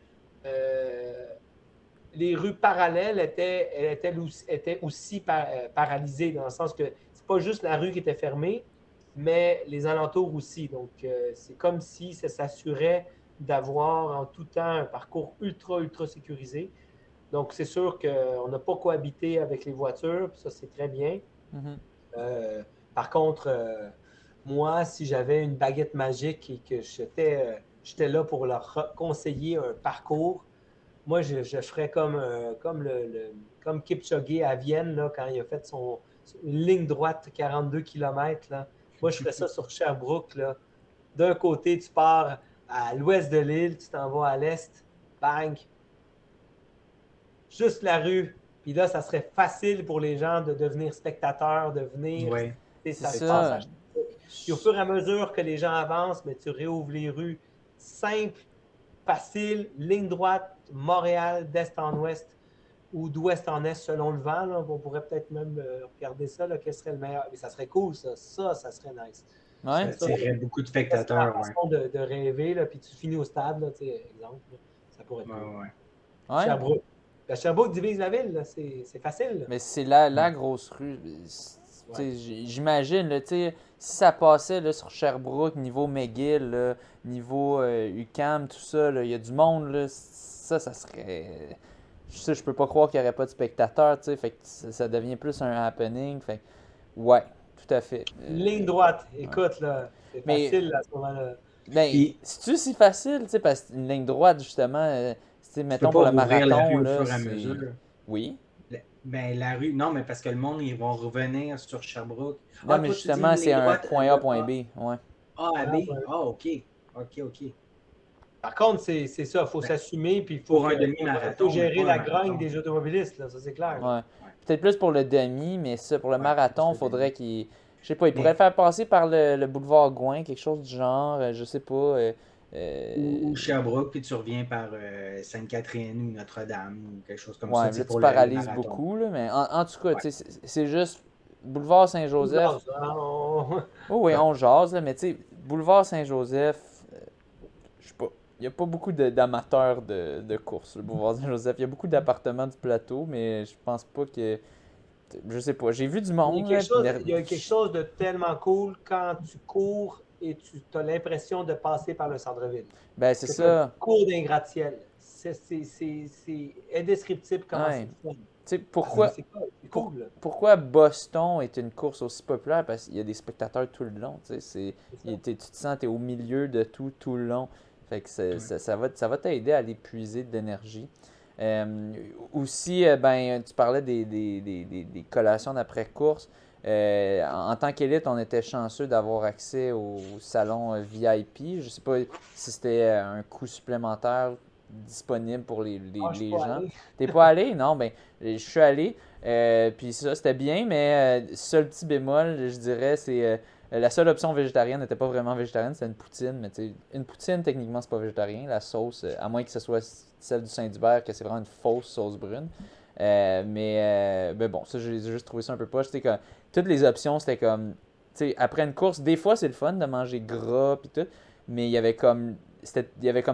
les rues parallèles étaient aussi paralysées, dans le sens que c'est pas juste la rue qui était fermée, mais les alentours aussi. Donc, c'est comme si ça s'assurait d'avoir en tout temps un parcours ultra, ultra sécurisé. Donc, c'est sûr qu'on n'a pas cohabité avec les voitures, puis ça, c'est très bien. Par contre, moi, si j'avais une baguette magique et que j'étais là pour leur conseiller un parcours, moi, je ferais comme Kipchoge à Vienne, là, quand il a fait son ligne droite 42 km. Là. Moi, je ferais ça sur Sherbrooke. Là. D'un côté, tu pars à l'ouest de l'île, tu t'en vas à l'est, bang, juste la rue. Puis là, ça serait facile pour les gens de devenir spectateurs, de venir. Oui, c'est ça. Puis au fur et à mesure que les gens avancent, mais tu réouvres les rues. Simple, facile, ligne droite, Montréal, d'est en ouest ou d'ouest en est selon le vent. Là. On pourrait peut-être même regarder ça, là, quel serait le meilleur. Mais ça serait cool, ça. Ça serait nice. Ouais. Ça attirerait beaucoup de spectateurs. C'est une façon de rêver, là, puis tu finis au stade, là, exemple. Là. Ça pourrait être cool. Sherbrooke. La Sherbrooke divise la ville, c'est facile. Là. Mais c'est la grosse rue. J'imagine, si ça passait là, sur Sherbrooke, niveau McGill, là, niveau UQAM, tout ça, il y a du monde, là, ça serait... Je peux pas croire qu'il n'y aurait pas de spectateurs, fait que ça devient plus un happening. Fait ouais, tout à fait. Ligne droite, écoute, là, c'est facile à ce moment-là. C'est-tu si facile, parce qu'une ligne droite, justement, mettons pour le marathon, là, à mesure. Oui. Ben, la rue, non, mais parce que le monde, ils vont revenir sur Sherbrooke. Non, Ah, mais toi, tu dis justement, une c'est ligne un droite point A, de point B. Ouais. A à Ah, B. ouais. Ah, OK. OK, OK. Par contre, c'est ça, il faut Ben, s'assumer, puis il faut, pour un un peu demi-marathon, mais gérer pas un la grogne marathon. des automobilistes, là, ça c'est clair. Ouais. Ouais, Peut-être plus pour le demi, mais ça, pour le ouais, plus marathon, le il faudrait demi. qu'il. Je sais pas, il pourrait le Mais, faire passer par le boulevard Gouin, quelque chose du genre, je sais pas. Euh, ou Sherbrooke, puis tu reviens par Sainte-Catherine ou Notre-Dame ou quelque chose comme ça, ouais, tu là, sais, tu pour le paralyses marathon. beaucoup, là, mais en tout cas, Ouais. tu sais, c'est juste boulevard On Saint-Joseph. jase, hein, Oh oui, on jase, là, mais tu sais, boulevard Saint-Joseph, je sais pas. Il n'y a pas beaucoup d'amateurs de course, le boulevard Saint-Joseph. Il y a beaucoup d'appartements du plateau, mais je pense pas que. Je sais pas. J'ai vu du monde, là, puis il y a quelque chose de tellement cool quand tu cours et tu as l'impression de passer par le centre-ville. ben c'est Que tu as un ça. cours d'un gratte-ciel. C'est indescriptible comment c'est Ouais. le fun. Tu sais, C'est pour- cool. Là. pourquoi Boston est une course aussi populaire? Parce qu'il y a des spectateurs tout le long. Tu sais, C'est ça. tu te sens, t'es au milieu de tout le long. Fait que Ouais. ça va t'aider à aller puiser de l'énergie. Euh, aussi, ben, tu parlais des collations d'après-course. En tant qu'élite, on était chanceux d'avoir accès au salon VIP. Je sais pas si c'était un coût supplémentaire disponible pour Ah, je suis les pas gens. allé. T'es pas allé? Non, ben, je suis allé. Puis ça, c'était bien, mais seul petit bémol, je dirais, c'est la seule option végétarienne n'était pas vraiment végétarienne, c'était une poutine. Mais tu sais, une poutine, techniquement, c'est pas végétarien. La sauce, à moins que ce soit celle du Saint-Hubert, que c'est vraiment une fausse sauce brune. Mais bon, ça, j'ai juste trouvé ça un peu poche. Tu sais, que toutes les options, c'était comme. Tu sais, après une course, des fois, c'est le fun de manger gras, puis tout. Mais il y avait comme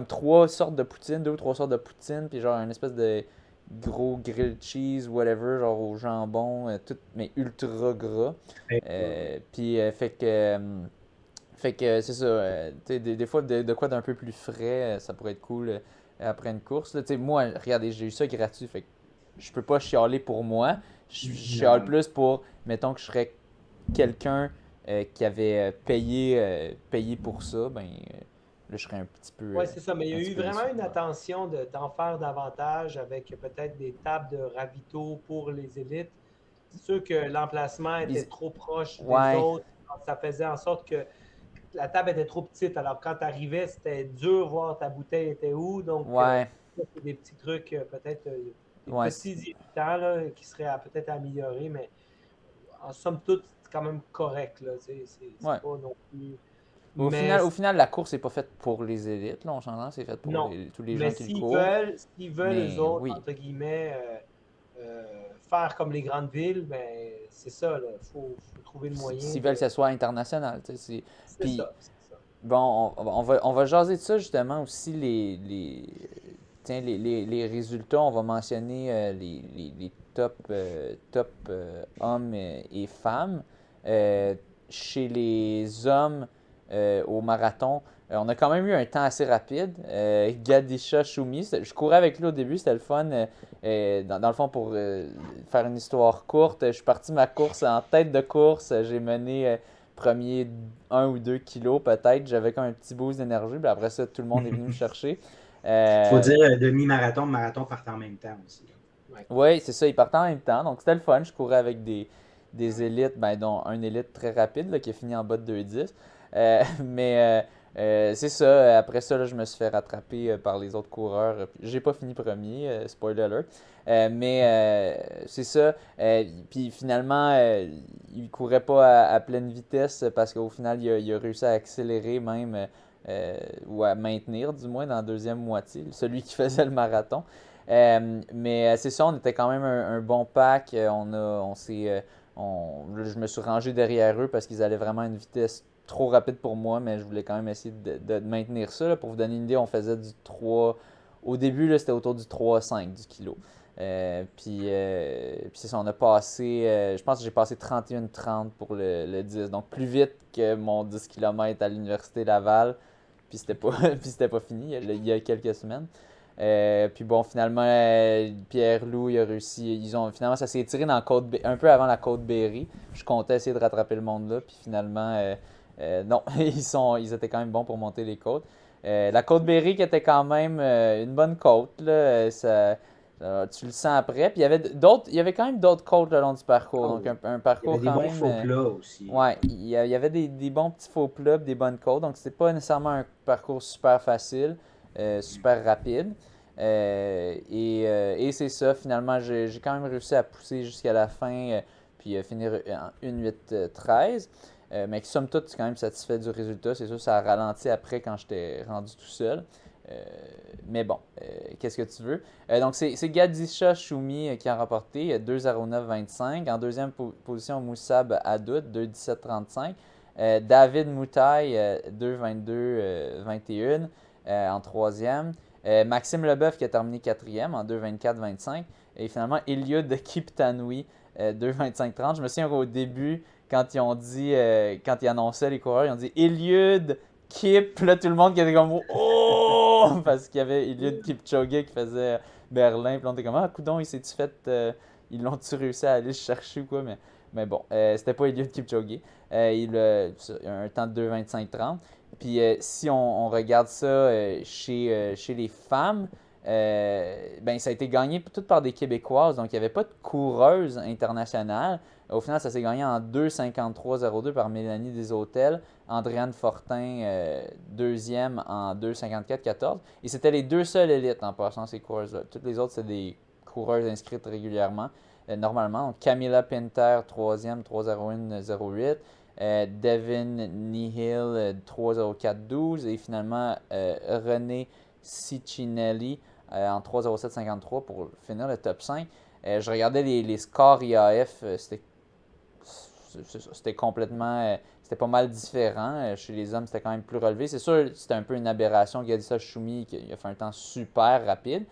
trois sortes de poutine, deux ou trois sortes de poutine, puis genre une espèce de gros grilled cheese, whatever, genre au jambon, tout, mais ultra gras. Fait que c'est ça, tu sais, des fois de quoi d'un peu plus frais, ça pourrait être cool après une course. Là. Tu sais, moi, regardez, j'ai eu ça gratuit, fait que je peux pas chialer pour moi. Je chiale Non. plus pour, mettons que je serais quelqu'un qui avait payé pour ça, ben là, je serais un petit peu, Oui, c'est ça, mais il y un a petit eu peu vraiment déçu. une attention d'en faire davantage avec peut-être des tables de ravito pour les élites. C'est sûr que l'emplacement était Ils- trop proche des Ouais, autres. Ça faisait en sorte que la table était trop petite. Alors, quand tu arrivais, c'était dur de voir ta bouteille était où. Donc, ouais, ça, c'est des petits trucs, peut-être des ouais. petits irritants là, qui seraient peut-être améliorés, mais en somme toute, c'est quand même correct. Là, c'est Ouais. pas non plus. Au Mais final, la course n'est pas faite pour les élites, là, on s'entend, c'est fait pour non. tous les Mais gens qui le courent. s'ils veulent eux Mais autres, oui, entre guillemets, faire comme les grandes villes, ben c'est ça, il faut trouver le moyen s'ils veulent que de. ça soit international, tu sais, C'est Puis, ça, c'est ça. bon, on va jaser de ça justement aussi, tiens, les résultats. On va mentionner les top hommes et femmes. Euh, Chez les hommes au marathon, on a quand même eu un temps assez rapide. Gadisha Choumi, je courais avec lui au début, c'était le fun. Dans le fond, pour faire une histoire courte, je suis parti ma course en tête de course. J'ai mené premier 1 ou 2 kilos peut-être. J'avais comme un petit boost d'énergie. Puis après ça, tout le monde est venu me chercher. Il faut Euh, dire demi-marathon, marathon partent en même temps aussi. Ouais. oui, c'est ça, ils partaient en même temps. Donc c'était le fun. Je courais avec des élites, ben, dont un élite très rapide là, qui a fini en bas de 2,10. Mais c'est ça. Après ça, là, je me suis fait rattraper par les autres coureurs. J'ai pas fini premier, spoiler alert. C'est ça. Puis finalement, il courait pas à pleine vitesse parce qu'au final, il a réussi à accélérer même, ou à maintenir du moins dans la deuxième moitié, celui qui faisait le marathon. Mais c'est ça, on était quand même un bon pack. Je me suis rangé derrière eux parce qu'ils allaient vraiment à une vitesse trop rapide pour moi, mais je voulais quand même essayer de maintenir ça. Là. Pour vous donner une idée, on faisait du 3. Au début, là, c'était autour du 3,5 du kilo. Puis c'est ça, on a passé. Je pense que j'ai passé 31,30 pour le 10. Donc plus vite que mon 10 km à l'Université Laval. Puis c'était pas, puis c'était pas fini il y a quelques semaines. Puis bon, finalement, Pierre-Loup, il a réussi. Finalement, ça s'est étiré dans un peu avant la Côte-Berry. Je comptais essayer de rattraper le monde là. Puis finalement, non, ils étaient quand même bons pour monter les côtes. La Côte-Berry qui était quand même une bonne côte. Là, Tu le sens après. Puis il y avait quand même d'autres côtes le long du parcours. Donc un Il y parcours avait des quand bons même. faux plats aussi. Ouais, il y avait des bons petits faux plats, des bonnes côtes. Donc c'était pas nécessairement un parcours super facile, super rapide. Et c'est ça, finalement, j'ai quand même réussi à pousser jusqu'à la fin, puis finir en 1:08:13. Mais somme toute, je suis quand même satisfait du résultat. C'est sûr, ça a ralenti après quand j'étais rendu tout seul. Mais bon, qu'est-ce que tu veux? Donc, c'est Gadisha Choumi qui a remporté 2:09:25. En deuxième position, Moussab Adoud, 2:17:35. David Moutaï, 2:22:21 en troisième. Maxime Leboeuf qui a terminé quatrième en 2:24:25. Et finalement, Eliud Kiptanui, 2:25:30. Je me souviens qu'au début, quand ils ont dit, quand ils annonçaient les coureurs, ils ont dit Eliud Kip. Là, tout le monde qui était comme oh! Parce qu'il y avait Eliud Kipchoge qui faisait Berlin. Puis on était comme ah, coudonc, il s'est-tu fait. Ils l'ont-tu réussi à aller le chercher ou quoi? Mais bon, c'était pas Eliud Kipchoge. Il a un temps de 2:25:30. Puis si on regarde ça chez les femmes, ben, ça a été gagné tout par des Québécoises. Donc, il n'y avait pas de coureuse internationale. Au final, ça s'est gagné en 2:53:02 par Mélanie Desautels. Andréane Fortin, deuxième en 2:54:14. Et c'était les deux seules élites en passant ces coureuses-là. Toutes les autres, c'est des coureuses inscrites régulièrement, normalement. Donc, Camilla Pinter, troisième, 3:01:08. Devin Nihil, 3:04:12. Et finalement, René Ciccinelli en 3:07:53 pour finir le top 5. Je regardais les scores IAF, c'était complètement, c'était pas mal différent. Chez les hommes, c'était quand même plus relevé. C'est sûr, c'était un peu une aberration. Gadisha Choumi qui a fait un temps super rapide.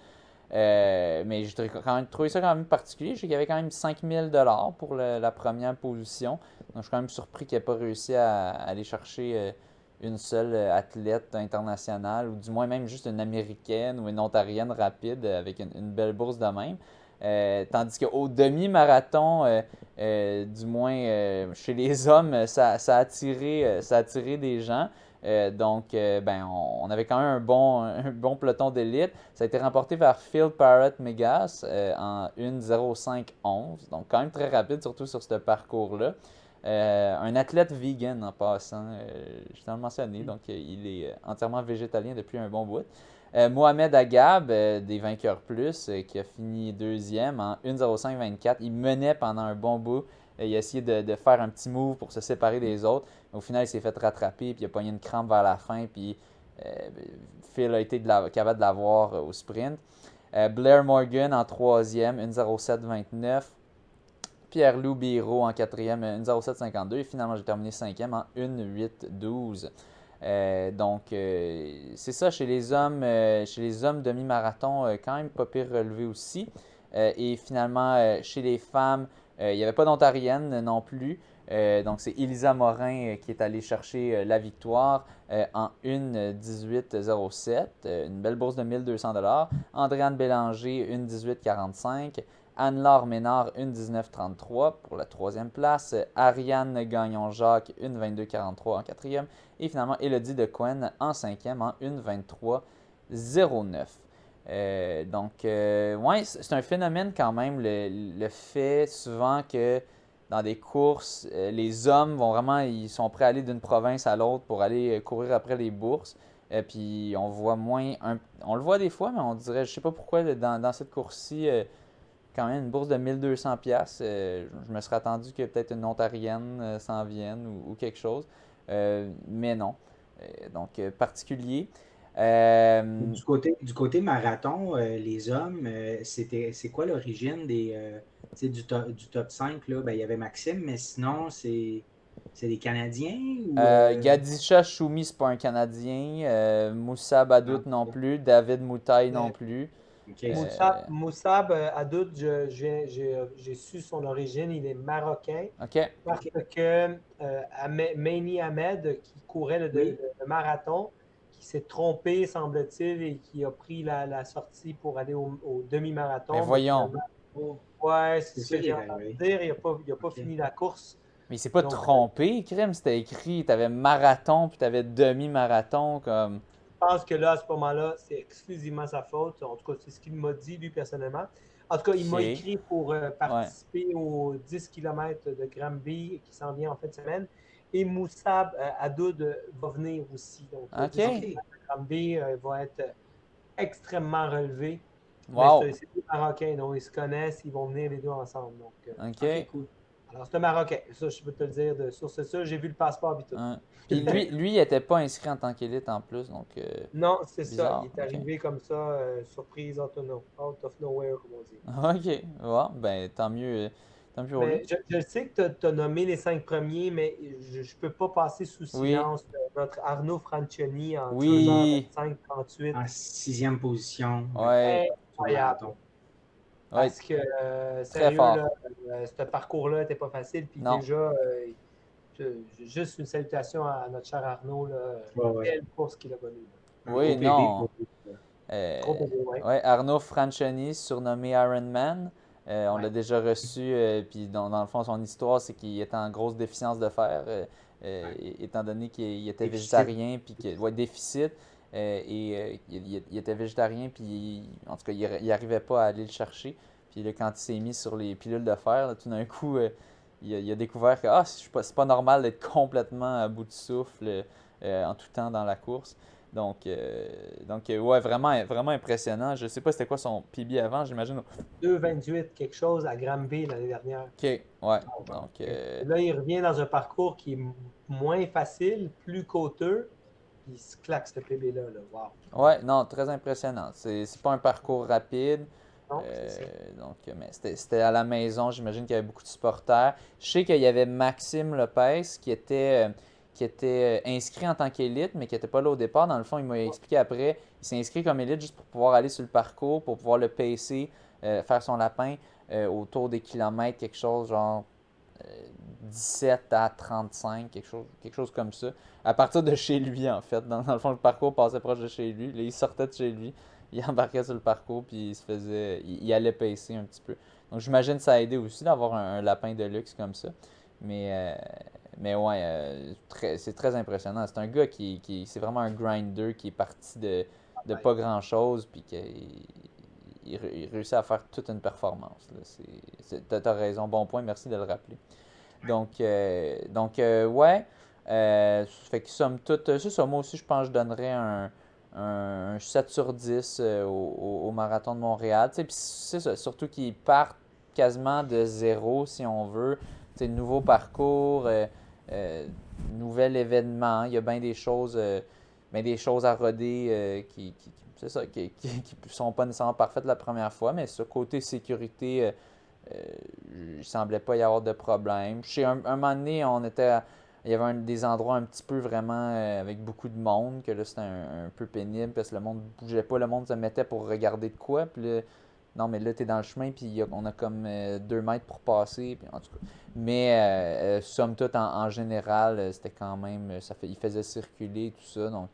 Mais j'ai quand même trouvé ça quand même particulier. Je sais qu'il y avait quand même 5 000 $ pour la première position. Donc je suis quand même surpris qu'il n'ait pas réussi à aller chercher une seule athlète internationale, ou du moins même juste une américaine ou une ontarienne rapide avec une belle bourse de même. Tandis qu'au demi-marathon, du moins chez les hommes, ça a attiré des gens. Ben, on avait quand même un bon peloton d'élite. Ça a été remporté par Phil Parrott Megas en 1:05:11. Donc, quand même très rapide, surtout sur ce parcours-là. Un athlète vegan en passant, je t'en ai mentionné, donc il est entièrement végétalien depuis un bon bout. Mohamed Agab, des Vainqueurs Plus, qui a fini deuxième en 1:05:24. Il menait pendant un bon bout. Il a essayé de faire un petit move pour se séparer des autres. Au final, il s'est fait rattraper, puis il a pogné une crampe vers la fin, puis Phil a été capable de l'avoir au sprint. Blair Morgan en troisième, 1:07:29. Pierre-Loup Biro en quatrième, 1:07:52. Et finalement, j'ai terminé cinquième en 1:08:12. Donc, c'est ça, chez les hommes demi-marathon, quand même pas pire relevé aussi. Et finalement, chez les femmes, il n'y avait pas d'Ontarienne non plus. Donc, c'est Elisa Morin qui est allée chercher la victoire en 1:18:07. Une belle bourse de 1 200 $. Andréane Bélanger, 1:18:45. Anne-Laure Ménard, 1:19:33 pour la troisième place. Ariane Gagnon-Jacques, 1:22:43 en quatrième. Et finalement, Élodie Decoen en cinquième en 1:23:09. Ouais, c'est un phénomène quand même, le fait souvent que dans des courses, les hommes vont vraiment, ils sont prêts à aller d'une province à l'autre pour aller courir après les bourses. Puis on voit moins, on le voit des fois, mais on dirait, je sais pas pourquoi dans cette course-ci, quand même une bourse de 1 200 $. Je me serais attendu que peut-être une Ontarienne s'en vienne ou quelque chose. Mais non. Donc, particulier. Du côté marathon, les hommes, c'est quoi l'origine du top 5? Là? Ben, il y avait Maxime, mais sinon, c'est des Canadiens? Ou, Gadisha Choumi, c'est pas un Canadien. Moussa Badout non plus. David Moutaï non plus. Okay. Moussab Adoud, j'ai su son origine, il est marocain. OK. Parce que Maini Ahmed, qui courait le marathon, qui s'est trompé, semble-t-il, et qui a pris la sortie pour aller au demi-marathon. Mais voyons. Ouais, c'est ce que j'ai entendu dire. Il n'a pas fini la course. Mais il s'est pas trompé, Crème. C'était écrit, tu avais marathon, puis tu avais demi-marathon. Comme... pense que là, à ce moment-là, c'est exclusivement sa faute. En tout cas, c'est ce qu'il m'a dit, lui, personnellement. En tout cas, il m'a Ok. écrit pour participer aux 10 km de Granby qui s'en vient en fin de semaine. Et Moussab Adoud va venir aussi. Donc, le 10 Ok. km de Granby va être extrêmement relevé. Mais Wow. c'est des Marocains, donc ils se connaissent, ils vont venir les deux ensemble. Donc, Ok. cool. alors, c'est un Marocain. Ça, je peux te le dire de source ça. J'ai vu le passeport et tout. Puis lui, il était pas inscrit en tant qu'élite en plus, donc Non, c'est ça. Il bizarre. est Ok. arrivé comme ça, surprise, out of nowhere, comme on dit. Ok. Bon, ben tant mieux pour lui. Mais je sais que tu as nommé les 5 premiers, mais je ne peux pas passer sous Oui. silence notre Arnaud Francioni en Oui. 2h25-38. En 6e position Ouais. sur le Incroyable. marathon. Ouais. Parce que, Très sérieux, là, fort. ce parcours-là n'était pas facile. Puis Non. déjà, juste une salutation à notre cher Arnaud. Là, Ouais. Quelle course qu'il a connue. Un Oui, gros PB non. pour lui. Trop bébé, ouais. Ouais, Arnaud Francioni, surnommé Iron Man. On Ouais. l'a déjà reçu, puis dans le fond, son histoire, c'est qu'il était en grosse déficience de fer, étant donné qu'il était Déficit. végétarien, puis ouais, déficit, il était végétarien, puis en tout cas, il n'arrivait pas à aller le chercher. Puis là, quand il s'est mis sur les pilules de fer, là, tout d'un coup, il a découvert que c'est pas normal d'être complètement à bout de souffle en tout temps dans la course. Donc ouais, vraiment, vraiment impressionnant. Je sais pas c'était quoi son PB avant, j'imagine. 2,28 quelque chose à Granby l'année dernière. Ok, ouais. bon. Donc, Là, il revient dans un parcours qui est moins facile, plus coûteux, puis il se claque ce PB-là. Là. Wow. ouais, non, très impressionnant. C'est pas un parcours rapide. Non, c'est ça. Donc, mais c'était à la maison, j'imagine qu'il y avait beaucoup de supporters. Je sais qu'il y avait Maxime Lopez qui était inscrit en tant qu'élite, mais qui n'était pas là au départ. Dans le fond, il m'a expliqué après, il s'est inscrit comme élite juste pour pouvoir aller sur le parcours, pour pouvoir le pacer, faire son lapin autour des kilomètres, quelque chose genre 17 à 35, quelque chose comme ça. À partir de chez lui, en fait. Dans le fond, le parcours passait proche de chez lui. Là, il sortait de chez lui, il embarquait sur le parcours, puis il allait pacer un petit peu. Donc, j'imagine que ça a aidé aussi d'avoir un lapin de luxe comme ça. Mais ouais, c'est très impressionnant. C'est un gars c'est vraiment un grinder qui est parti de pas grand-chose, puis il réussit à faire toute une performance. T'as raison, bon point, merci de le rappeler. Donc ouais, fait que somme toute, c'est ça, moi aussi je pense que je donnerais un 7 sur 10 au Marathon de Montréal. Puis c'est ça, surtout qu'ils partent quasiment de zéro si on veut. T'sais, nouveau parcours, nouvel événement, il y a bien des choses à roder c'est ça, qui sont pas nécessairement parfaites la première fois, mais ce côté sécurité, il ne semblait pas y avoir de problème. Chez un moment donné, il y avait des endroits un petit peu vraiment avec beaucoup de monde, que là c'était un peu pénible parce que le monde bougeait pas, le monde se mettait pour regarder de quoi, puis là, non mais là t'es dans le chemin, puis on a comme 2 mètres pour passer, puis en tout cas. Mais somme toute, en général, c'était quand même, il faisait circuler tout ça, donc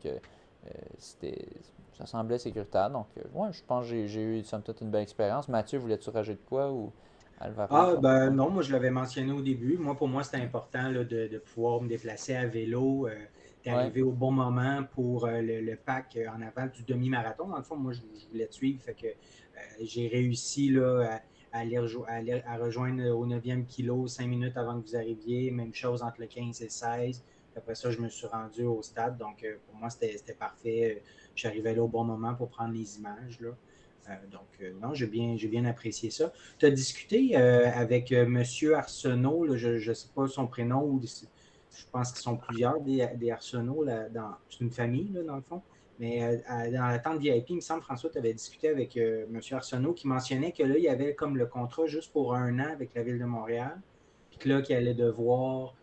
ça semblait sécuritaire. Donc, ouais, je pense que j'ai eu somme toute une belle expérience. Mathieu, voulais-tu rajouter de quoi ou Alvaro? Ah, ben non, moi je l'avais mentionné au début. Moi, pour moi, c'était important là, de pouvoir me déplacer à vélo. T'es Ouais. arrivé au bon moment pour le pack en avant du demi-marathon. Dans le fond, moi, je voulais te suivre. Fait que j'ai réussi là, à rejoindre au 9e kilo 5 minutes avant que vous arriviez. Même chose entre le 15 et le 16. Après ça, je me suis rendu au stade. Donc, pour moi, c'était parfait. Je suis arrivé là au bon moment pour prendre les images. Là. Non, j'ai bien apprécié ça. Tu as discuté avec M. Arsenault, là, je ne sais pas son prénom, ou je pense qu'ils sont plusieurs des Arsenault, c'est une famille, là, dans le fond. Mais dans la tente VIP, il me semble, François, tu avais discuté avec M. Arsenault qui mentionnait que là, il y avait comme le contrat juste pour 1 an avec la Ville de Montréal, puis que là, qu'il allait devoir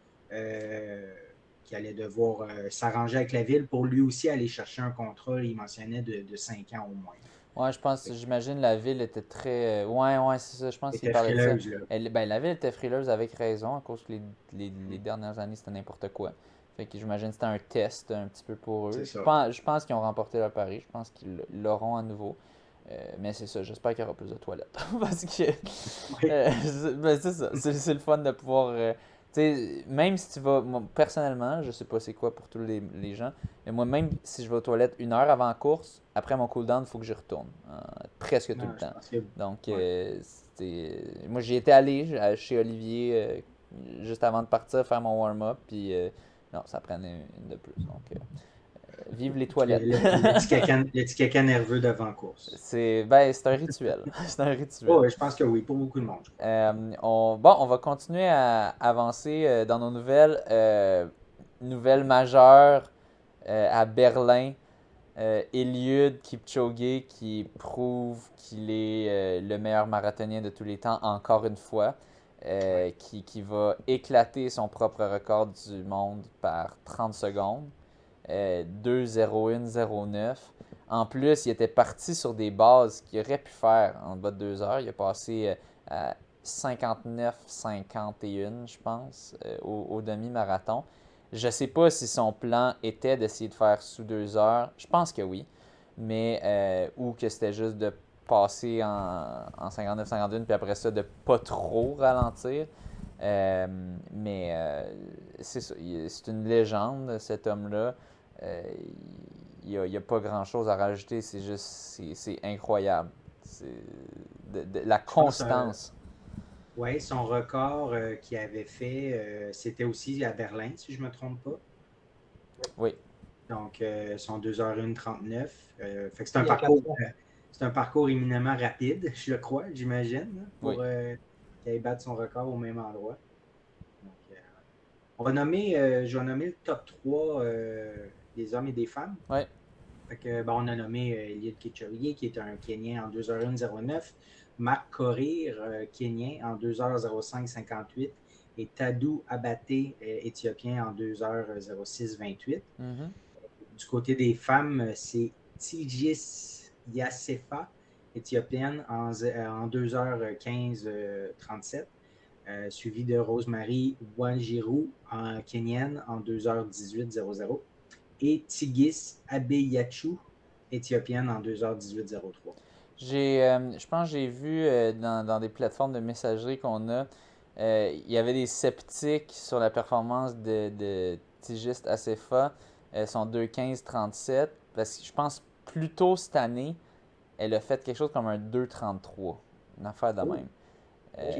s'arranger avec la Ville pour lui aussi aller chercher un contrat, il mentionnait de 5 ans au moins. Ouais, j'imagine la ville était très. Ouais, c'est ça, je pense qu'il Était parlait de ça. frileuse, là. La ville était frileuse avec raison, à cause que les dernières années, c'était n'importe quoi. Fait que j'imagine que c'était un test un petit peu pour eux. C'est Je ça. pense, je pense qu'ils ont remporté leur pari, je pense qu'ils l'auront à nouveau. Mais c'est ça, j'espère qu'il y aura plus de toilettes. Parce que. Oui. Ben, c'est ça, c'est le fun de pouvoir. sais, même si tu vas, moi, personnellement, je sais pas c'est quoi pour tous les gens, mais moi, même si je vais aux toilettes 1 heure avant la course, après mon cooldown, il faut que j'y retourne. Presque tout Non, le je temps. pense que Donc, ouais. moi, j'y étais allé chez Olivier juste avant de partir faire mon warm-up, puis non, ça prenait une de plus. Donc, vive les toilettes. Le petit caca nerveux d'avant course. C'est un rituel. C'est un Oh, rituel. ouais, je pense que oui, pour beaucoup de monde, je crois. On va continuer à avancer dans nos nouvelles majeures à Berlin. Eliud Kipchoge qui prouve qu'il est le meilleur marathonien de tous les temps encore une fois, qui va éclater son propre record du monde par 30 secondes, 2:01:09. En plus, il était parti sur des bases qu'il aurait pu faire en bas de 2 heures. Il a passé à 59:51, je pense, au demi-marathon. Je ne sais pas si son plan était d'essayer de faire sous 2 heures. Je pense que oui. Mais, ou que c'était juste de passer en 59-51, puis après ça, de pas trop ralentir. Mais c'est ça. C'est une légende, cet homme-là. Euh, il n'y a pas grand-chose à rajouter. C'est juste, c'est incroyable. C'est la Je pense constance. ouais, son record qu'il avait fait, c'était aussi à Berlin, si je ne me trompe pas. Oui. Donc, son 2h01:39. Fait que Il y a 4 ans. c'est un parcours éminemment rapide, je le crois, j'imagine, hein, pour Oui. qu'il aille battre son record au même endroit. Donc, je vais nommer le top 3 des hommes et des femmes. Oui. Fait que, bon, on a nommé Eliud Kipchoge, qui est un Kenyan en 2h01:09. Marc Korir, Kenyan, en 2h05:58. Et Tadou Abaté, Éthiopien, en 2h06:28. Mm-hmm. Du côté des femmes, c'est Tigis Yasefa, éthiopienne, en 2h15:37. Suivi de Rosemary Wanjiru, kenyenne, en 2h18:00. Et Tigis Abeyachu, éthiopienne, en 2h18:03. Je pense que j'ai vu dans des plateformes de messagerie qu'on a, il y avait des sceptiques sur la performance de Tigist Asefa, son 2:15:37, parce que je pense plus tôt cette année, elle a fait quelque chose comme un 2:33, une affaire de Oh, même. OK.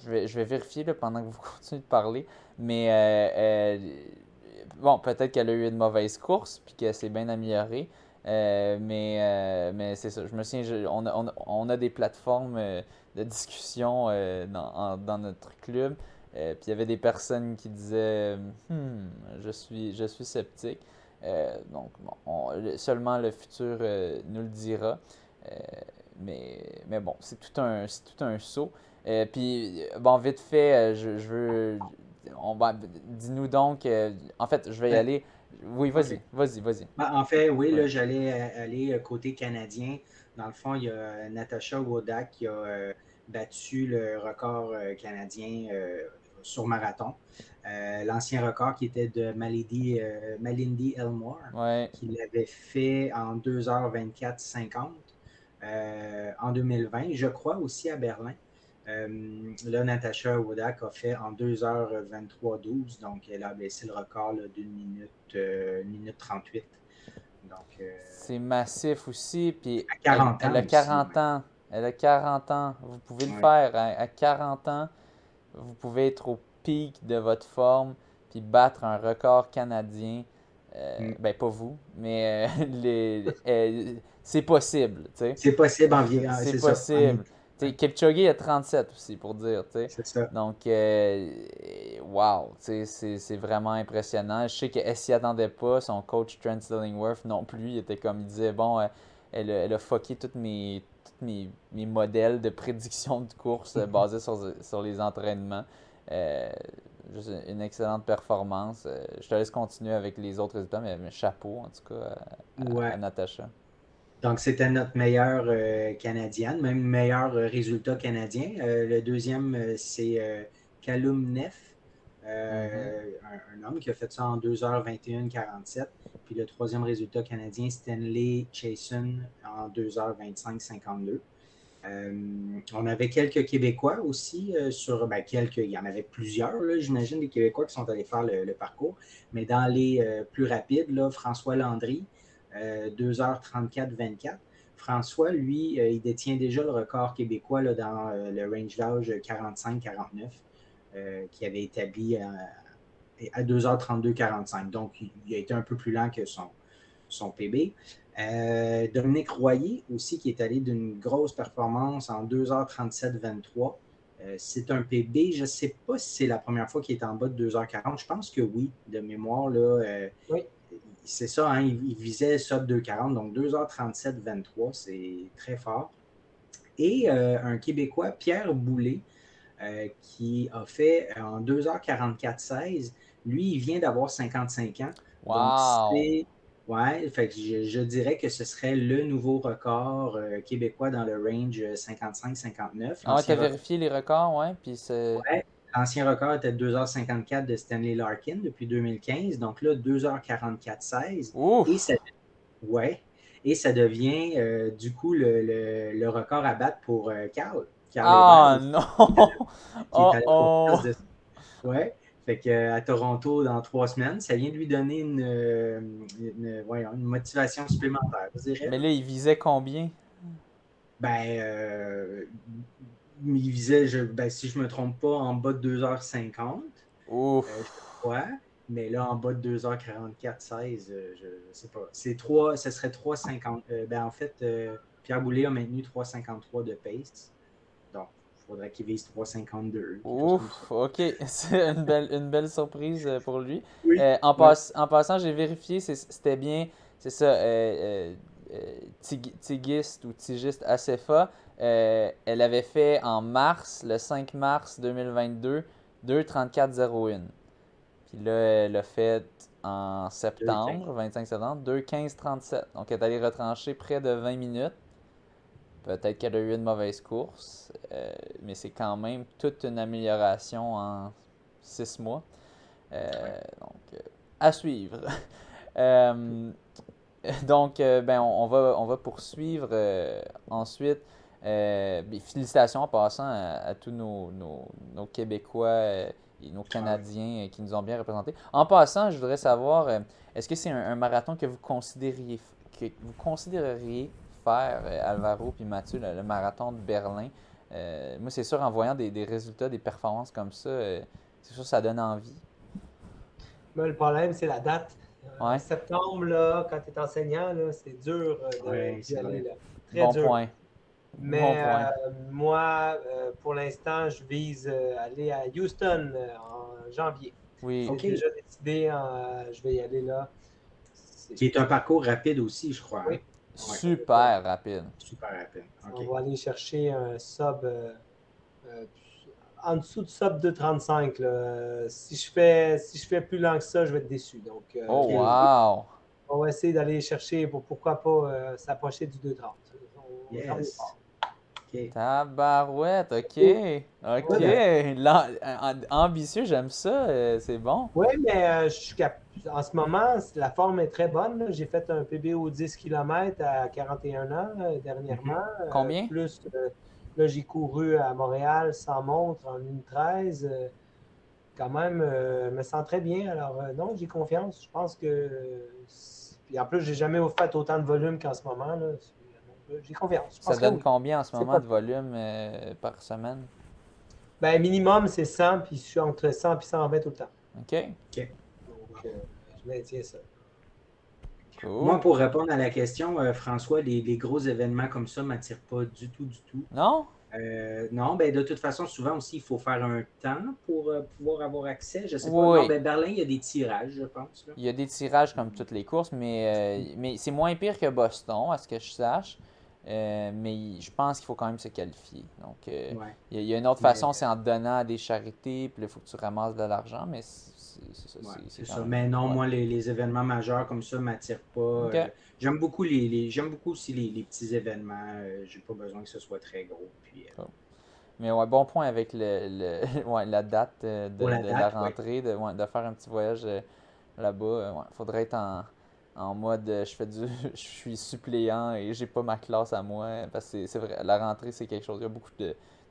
Je vais vérifier là, pendant que vous continuez de parler, mais bon, peut-être qu'elle a eu une mauvaise course puis qu'elle s'est bien améliorée. Mais c'est ça. Je me souviens, on a des plateformes de discussion dans notre club. Puis il y avait des personnes qui disaient je suis sceptique. Donc, bon, seulement le futur nous le dira. Euh, mais bon, c'est tout un saut. Puis, bon, vite fait, je veux. Dis-nous donc. En fait, je vais y Ben, aller. Oui, vas-y, OK. vas-y. Ben, en fait, oui, Ouais. là, j'allais aller côté canadien. Dans le fond, il y a Natasha Wodak qui a battu le record canadien sur marathon. L'ancien record qui était de Malindi Elmore, Ouais. qui l'avait fait en 2h24:50 en 2020, je crois aussi à Berlin. Là, Natasha Wodak a fait en 2h23:12, donc elle a baissé le record d'une minute 38. Donc, C'est massif aussi. Puis, à 40 elle ans a aussi. 40 ans. Elle a 40 ans. Vous pouvez le Ouais. faire. À 40 ans, vous pouvez être au pic de votre forme puis battre un record canadien. Ben, pas vous, mais c'est possible, tu sais. C'est possible C'est c'est ça. possible. Tu sais, Kipchoge a 37 aussi, pour dire, tu sais. C'est ça. Donc, wow, tu sais, c'est vraiment impressionnant. Je sais qu'elle s'y attendait pas. Son coach, Trent Stillingworth, non plus. Il était comme, il disait, bon, elle a fucké tous mes modèles de prédiction de course basés sur les entraînements. Euh, Juste une excellente performance. Je te laisse continuer avec les autres résultats, mais chapeau, en tout cas, à Ouais. Natacha. Donc, c'était notre meilleure Canadienne, même meilleur résultat canadien. Le deuxième, c'est Callum Neff, Mhm. un homme qui a fait ça en 2h21:47. Puis le troisième résultat canadien, Stanley Chason, en 2h25:52. On avait quelques Québécois aussi il y en avait plusieurs, là, j'imagine, des Québécois qui sont allés faire le parcours. Mais dans les plus rapides, là, François Landry, 2h34-24. François, lui, il détient déjà le record québécois là, dans le range d'âge 45-49, qui avait établi à 2h32-45. Donc, il a été un peu plus lent que son PB. Dominique Royer aussi, qui est allé d'une grosse performance en 2h37-23. C'est un PB, je ne sais pas si c'est la première fois qu'il est en bas de 2h40. Je pense que oui, de mémoire. Là, Oui. C'est ça, hein, il visait sub 2h40, donc 2h37-23, c'est très fort. Et un Québécois, Pierre Boulay, qui a fait en 2h44-16. Lui, il vient d'avoir 55 ans. Donc, Wow! Ouais, fait que je dirais que ce serait le nouveau record québécois dans le range 55-59. Ah ouais, t'as vérifié les records, ouais, puis c'est... Ouais, l'ancien record était 2h54 de Stanley Larkin depuis 2015. Donc là, 2h44-16. Et Ouf! ça, ouais, et ça devient du coup le record à battre pour Carl Ah Hébert, non! qui est Oh à la oh! place de. Ouais. Fait qu'à Toronto, dans 3 semaines, ça vient de lui donner une motivation supplémentaire, je dirais. Mais là, il visait combien? Ben, il visait, si je ne me trompe pas, en bas de 2h50, Ouf! je crois. Mais là, en bas de 2h44-16, je ne sais pas. Ce serait 3,50. En fait, Pierre Boulay a maintenu 3,53 de pace. Donc, il faudrait qu'il vise 3,52, quelque chose comme ça. Ouf! Ok, c'est une belle surprise pour lui. Oui. Ouais. En passant, j'ai vérifié, c'était bien, c'est ça, Tigist ou Tigist Acefa. Elle avait fait en mars, le 5 mars 2022, 2,34,01. Puis là, elle a fait en septembre, 25 septembre, 2,15,37. Donc, elle est allée retrancher près de 20 minutes. Peut-être qu'elle a eu une mauvaise course, mais c'est quand même toute une amélioration en 6 mois. Donc, à suivre. Euh, donc, on va poursuivre ensuite. Félicitations en passant à tous nos Québécois et nos Canadiens qui nous ont bien représentés. En passant, je voudrais savoir, est-ce que c'est un marathon que vous considéreriez faire, Alvaro puis Mathieu, le marathon de Berlin? Moi, c'est sûr, en voyant des résultats, des performances comme ça, c'est sûr que ça donne envie. Mais le problème, c'est la date. En Ouais. septembre, là, quand tu es enseignant, là, c'est dur d'y aller. Là. Très Bon dur. point. Mais Bon point. moi, pour l'instant, je vise aller à Houston en janvier. Oui. C'est déjà décidé, je vais y aller là. Qui est un parcours rapide aussi, je crois. Oui. Hein? Super rapide. Super rapide. On va aller chercher un sub en dessous de sub 2,35. Si je fais plus lent que ça, je vais être déçu. Donc, Oh, wow! on va essayer d'aller chercher pourquoi pas s'approcher du 2,30. Yes. Okay. Tabarouette, ok. Ok. Ouais, Ambitieux, j'aime ça. C'est bon. Oui, mais en ce moment, la forme est très bonne. Là. J'ai fait un PB au 10 km à 41 ans dernièrement. Combien? Plus, là, j'ai couru à Montréal sans montre en 1,13. Quand même, je me sens très bien. Alors, non, j'ai confiance. Je pense que. Puis en plus, j'ai jamais fait autant de volume qu'en ce moment. Là. J'ai confiance. Je Ça pense que donne oui. combien en ce moment pas- de volume par semaine? Ben, minimum, c'est 100, puis je suis entre 100 et 120 tout le temps. Ok. Donc, je maintiens ça. Cool. Moi, pour répondre à la question, François, les gros événements comme ça ne m'attirent pas du tout, du tout. Non? Non, de toute façon, souvent aussi, il faut faire un temps pour pouvoir avoir accès. Je sais pas. Oui. Non, Berlin, il y a des tirages, je pense. Là. Il y a des tirages comme toutes les courses, mais c'est moins pire que Boston, à ce que je sache. Mais je pense qu'il faut quand même se qualifier. Donc, il y a une autre façon, c'est en donnant à des charités, puis là, il faut que tu ramasses de l'argent, mais c'est ça. C'est ça. Mais non, moi, les événements majeurs comme ça ne m'attirent pas. Okay. J'aime beaucoup j'aime beaucoup aussi les petits événements. J'ai pas besoin que ce soit très gros. Puis, Mais ouais, bon point avec la date de la rentrée, de faire un petit voyage là-bas. Faudrait être en mode je suis suppléant et j'ai pas ma classe à moi. Parce que c'est vrai, la rentrée, c'est quelque chose. Il y a beaucoup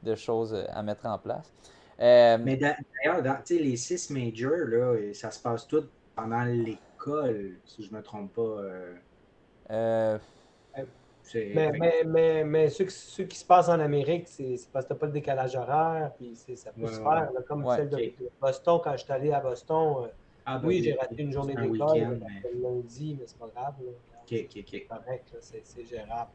de choses à mettre en place. Euh, Mais d'ailleurs, tu sais, les 6 majors, là, ça se passe tout pendant l'école, si je ne me trompe pas. euh, Euh, C'est, Mais, fait mais, mais, mais ceux qui se passent en Amérique, c'est parce que tu n'as pas le décalage horaire, puis ça peut se ouais, faire, là, comme ouais. celle OK. de Boston, quand je suis allé à Boston. Ah, ben Oui, j'ai oui, raté une c'est journée un d'école week-end, mais. le lundi, mais c'est pas grave. Là. Regarde, OK, OK, OK. c'est correct, là, c'est gérable.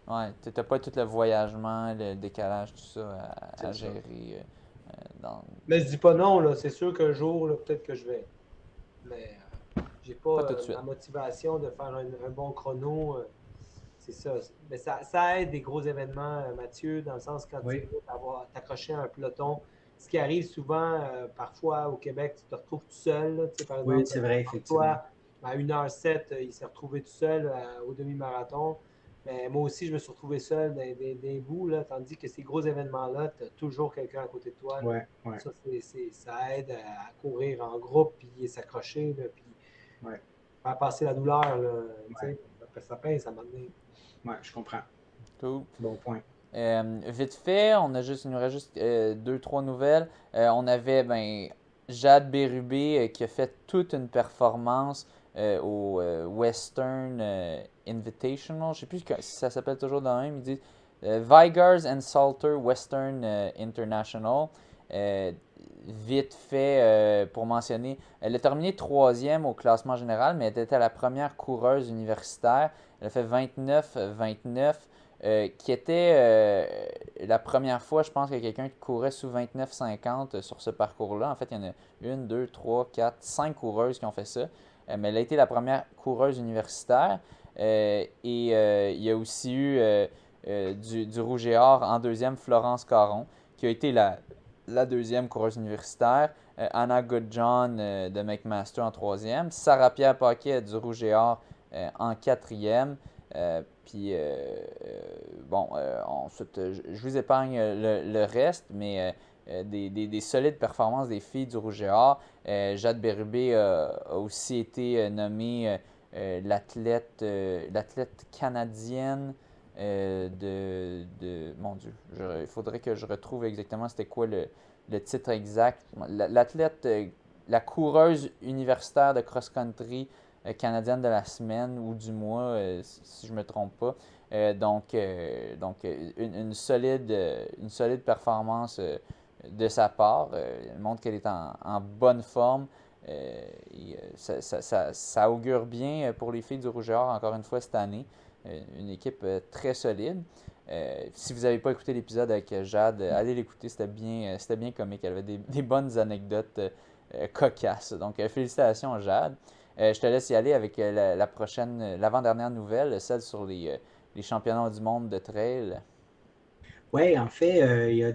Ouais, t'as pas tout le voyagement, le décalage, tout ça à C'est ça. gérer dans... Mais je dis pas non, là, c'est sûr qu'un jour, là, peut-être que je vais. Mais j'ai Pas pas tout de suite. la motivation de faire un bon chrono. C'est ça. Mais ça aide des gros événements, Mathieu, dans le sens quand tu Oui, veux t'accrocher à un peloton. Ce qui arrive souvent, parfois au Québec, tu te retrouves tout seul. Là. Tu sais, par oui, exemple, c'est vrai, effectivement. François, à 1h07, il s'est retrouvé tout seul au demi-marathon. Mais moi aussi, je me suis retrouvé seul des bouts, là, tandis que ces gros événements-là, tu as toujours quelqu'un à côté de toi. Là. Ouais, ouais, Ça, ça aide à courir en groupe, puis s'accrocher, là, puis ouais, faire passer la douleur. Là, tu ouais, sais. Ça pèse à un moment donné. ouais, je comprends. Cool. Bon point. Vite fait, il nous reste juste deux, trois nouvelles. On avait Jade Bérubé qui a fait toute une performance au Western Invitational. Je sais plus si ça s'appelle toujours de même. Ils disent Vigars and Salter Western International. Euh, Vite fait, pour mentionner, elle a terminé troisième au classement général, mais elle était la première coureuse universitaire. Elle a fait 29-29. Qui était la première fois, je pense, qu'il y a quelqu'un qui courait sous 29,50 sur ce parcours-là. En fait, il y en a une, deux, trois, quatre, cinq coureuses qui ont fait ça. Mais elle a été la première coureuse universitaire. Il y a aussi eu du Rouge et Or en deuxième, Florence Caron, qui a été la deuxième coureuse universitaire. Anna Goodjohn de McMaster en troisième. Sarah-Pierre Paquet du Rouge et Or en quatrième. Ensuite, je vous épargne le reste, mais des solides performances des filles du Rouge et Or. Jade Bérubé a aussi été nommée l'athlète canadienne Mon Dieu, il faudrait que je retrouve exactement c'était quoi le titre exact. L'athlète, la coureuse universitaire de cross-country canadienne de la semaine ou du mois, si je ne me trompe pas. Une solide performance de sa part. Elle montre qu'elle est en bonne forme. Ça augure bien pour les filles du Rouge et Or, encore une fois, cette année. Une équipe très solide. Si vous n'avez pas écouté l'épisode avec Jade, allez l'écouter, c'était bien comique. Elle avait des bonnes anecdotes cocasses. Donc, félicitations Jade. Je te laisse y aller avec la prochaine, l'avant-dernière nouvelle, celle sur les championnats du monde de trail. Oui, en fait, il y a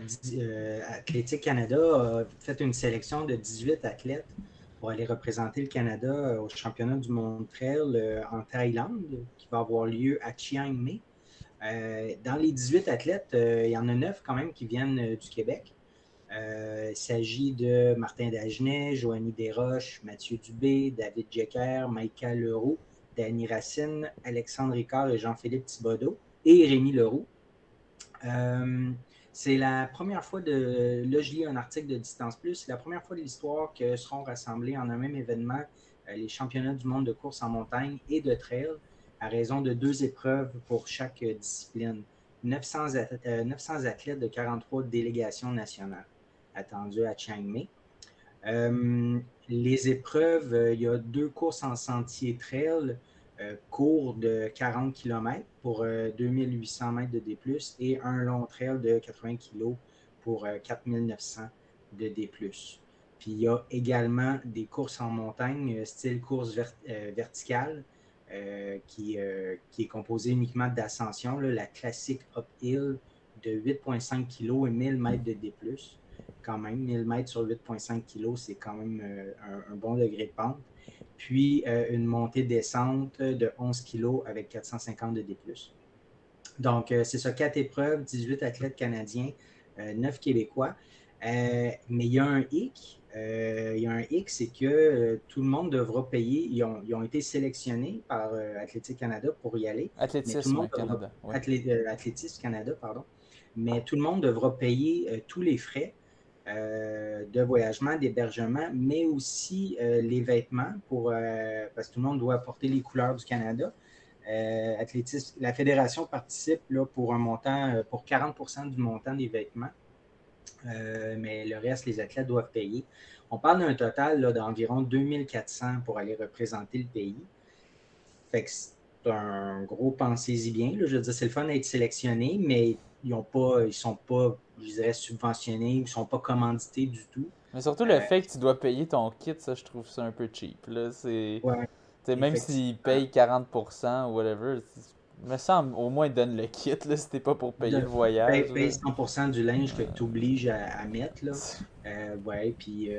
Athlétique Canada a fait une sélection de 18 athlètes pour aller représenter le Canada au championnat du monde trail en Thaïlande, qui va avoir lieu à Chiang Mai. Dans les 18 athlètes, il y en a 9 quand même qui viennent du Québec. Il s'agit de Martin Dagenet, Joanie Desroches, Mathieu Dubé, David Jecker, Maïka Leroux, Danny Racine, Alexandre Ricard et Jean-Philippe Thibodeau et Rémi Leroux. C'est la première fois là, je lis un article de Distance Plus, c'est la première fois de l'histoire que seront rassemblés en un même événement les championnats du monde de course en montagne et de trail à raison de 2 épreuves pour chaque discipline. 900 athlètes de 43 délégations nationales attendues à Chiang Mai. Les épreuves, il y a 2 courses en sentier trail, court de 40 km pour 2800 mètres de D+, et un long trail de 80 km pour 4900 de D+. Puis il y a également des courses en montagne, style course verticale, qui est composée uniquement d'ascension, la classique uphill de 8,5 kg et 1000 mètres de D+. Quand même, 1000 mètres sur 8,5 kg, c'est quand même un bon degré de pente. Puis une montée-descente de 11 kg avec 450 de D+. Donc, c'est ça, 4 épreuves, 18 athlètes canadiens, 9 Québécois. Mais il y a un hic, Il y a un hic, c'est que tout le monde devra payer. Ils ont été sélectionnés par Athlétique Canada pour y aller. Mais tout le Athlétisme monde devra, Canada, oui. Athlétisme Canada, pardon. Mais tout le monde devra payer tous les frais de voyagement, d'hébergement, mais aussi les vêtements parce que tout le monde doit porter les couleurs du Canada. La fédération participe là, pour un montant, pour 40% du montant des vêtements. Mais le reste, les athlètes doivent payer. On parle d'un total là, d'environ 2400 pour aller représenter le pays. Fait que c'est un gros pensez-y bien. Là. Je veux dire, c'est le fun d'être sélectionné, mais ils ne sont pas, je dirais, subventionnés, ils ne sont pas commandités du tout. Mais surtout le fait que tu dois payer ton kit, ça, je trouve ça un peu cheap. Là. Ouais, Même s'ils payent 40% ou whatever, me semble au moins donne le kit là, si t'es pas pour payer le voyage. paye 100% du linge que tu obliges à mettre. Là. Ouais, puis,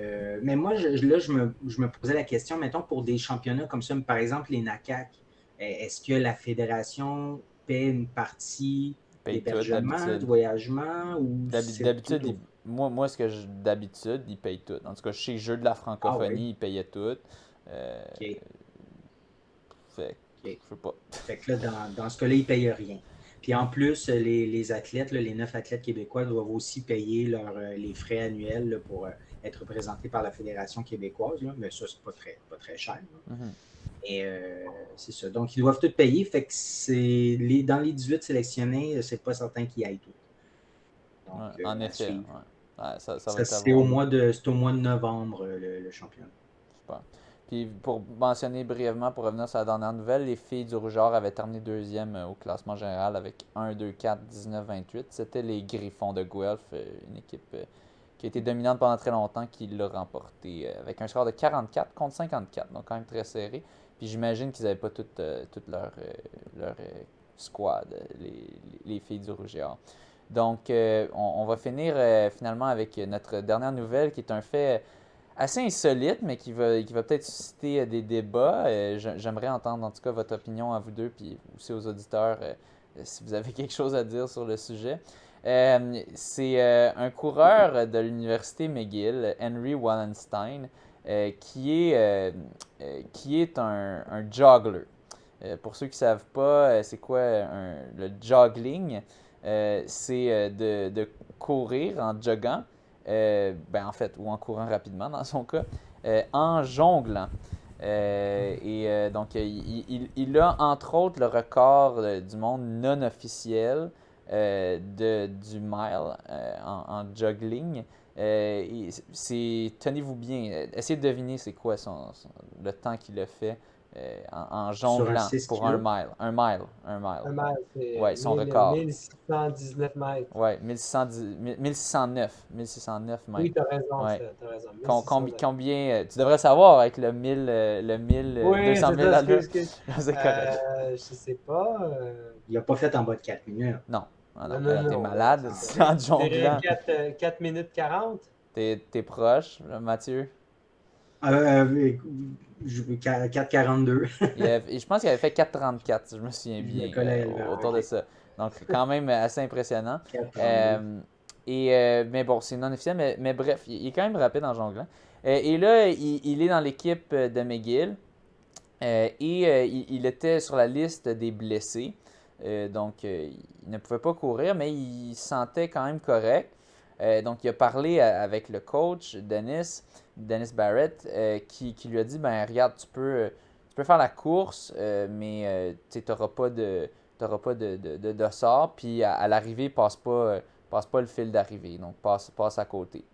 mais moi, je me posais la question, mettons, pour des championnats comme ça, par exemple les NACAC, est-ce que la fédération paie une partie Paye tout d'hébergement, d'habitude. du voyagement ou c'est D'habitude, tout moi, d'habitude, ils payent tout. En tout cas, chez Jeux de la Ah ouais, francophonie, ils payaient tout. ok. Fait OK. je sais pas. Fait que là, dans ce cas-là, ils ne payent rien. Puis en plus, les athlètes, là, les 9 athlètes québécois doivent aussi payer les frais annuels là, pour être représentés par la Fédération québécoise. Là. Mais ça, c'est pas très cher. Là. Mhm. Et c'est ça. Donc, ils doivent tout payer. Fait que dans les 18 sélectionnés, c'est pas certain qu'ils aillent tout. Donc, Ouais, en à effet. suivre. Ouais, ça va Ça, être à c'est voir. au mois de novembre, le championnat. Super. Puis pour mentionner brièvement, pour revenir sur la dernière nouvelle, les filles du Rougeur avaient terminé deuxième au classement général avec 1, 2, 4, 19, 28. C'était les Griffons de Guelph, une équipe qui a été dominante pendant très longtemps, qui l'a remporté avec un score de 44 contre 54, donc quand même très serré. Puis j'imagine qu'ils n'avaient pas toute leur squad, les filles du Rougeur. Donc on va finir finalement avec notre dernière nouvelle qui est un fait assez insolite, mais qui va peut-être susciter des débats. J'aimerais entendre en tout cas votre opinion à vous deux, puis aussi aux auditeurs, si vous avez quelque chose à dire sur le sujet. C'est un coureur de l'université McGill, Henry Wallenstein, qui est un joggler. Pour ceux qui ne savent pas, c'est quoi le joggling? C'est de courir en joggant, en fait, ou en courant rapidement dans son cas, en jonglant. Donc, il a entre autres le record du monde non officiel du mile en juggling. Tenez-vous bien, essayez de deviner c'est quoi le temps qu'il a fait en Sur un jonglant 6 pour kilos. un mile. Un mile, Ouais, c'est son record. 1619 mètres. Ouais, 1609 mètres. Oui, tu as raison, Ouais. t'as raison. Combien, tu devrais savoir avec le 1000, Oui, 200 c'est 000 ça, à l'heure. excuse. C'est correct. Je sais pas. Il n'a pas fait en bas de 4 minutes. Non. Ah non, Non, ben non, là, t'es non. malade, C'est c'est en ça. Je dirais jonglant. 4 minutes 40. T'es proche, Mathieu. 4,42. Je pense qu'il avait fait 4,34, si je me souviens Je me bien, collais autour de ça. Donc, quand même assez impressionnant. 4,32. Mais bon, c'est non officiel, mais bref, il est quand même rapide en jonglant. Et là, il est dans l'équipe de McGill. Il était sur la liste des blessés. Donc, il ne pouvait pas courir, mais il se sentait quand même correct. Donc, il a parlé avec le coach, Dennis Barrett, qui lui a dit, ben regarde, tu peux faire la course, mais tu n'auras pas de dossard. Puis à l'arrivée, passe pas le fil d'arrivée. Donc, passe à côté.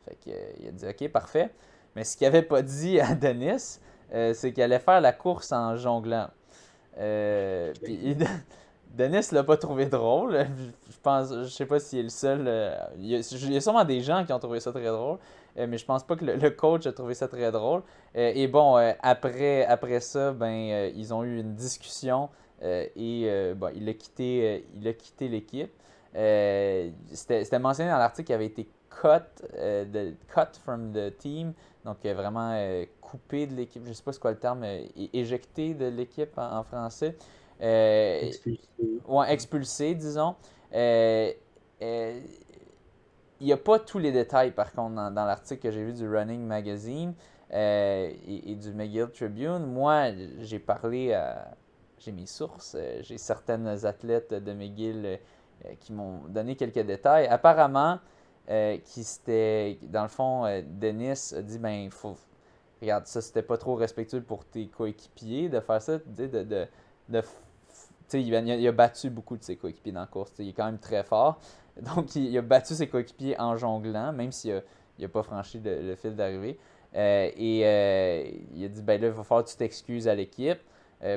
Fait qu'il a dit, OK, parfait. Mais ce qu'il n'avait pas dit à Dennis, c'est qu'il allait faire la course en jonglant. Puis Dennis l'a pas trouvé drôle. Je sais pas s'il est le seul. Il y a sûrement des gens qui ont trouvé ça très drôle, mais je pense pas que le coach a trouvé ça très drôle. Et bon, après ça, ils ont eu une discussion il a quitté l'équipe. C'était mentionné dans l'article qu'il avait été cut from the team, donc vraiment coupé de l'équipe. Je sais pas c'est quoi le terme, éjecté de l'équipe en français. Expulsé. Ouais, expulsé, disons. Euh, euh, n'y a pas tous les détails, par contre, dans l'article que j'ai vu du Running Magazine et du McGill Tribune. Moi, j'ai parlé à... J'ai mes sources, j'ai certaines athlètes de McGill qui m'ont donné quelques détails. Apparemment, dans le fond, Dennis a dit, ben, regarde, ça, c'était pas trop respectueux pour tes coéquipiers de faire ça, il a battu beaucoup de ses coéquipiers dans la course. Il est quand même très fort. Donc, il a battu ses coéquipiers en jonglant, même s'il n'a pas franchi le fil d'arrivée. Il a dit, ben là, il va falloir que tu t'excuses à l'équipe.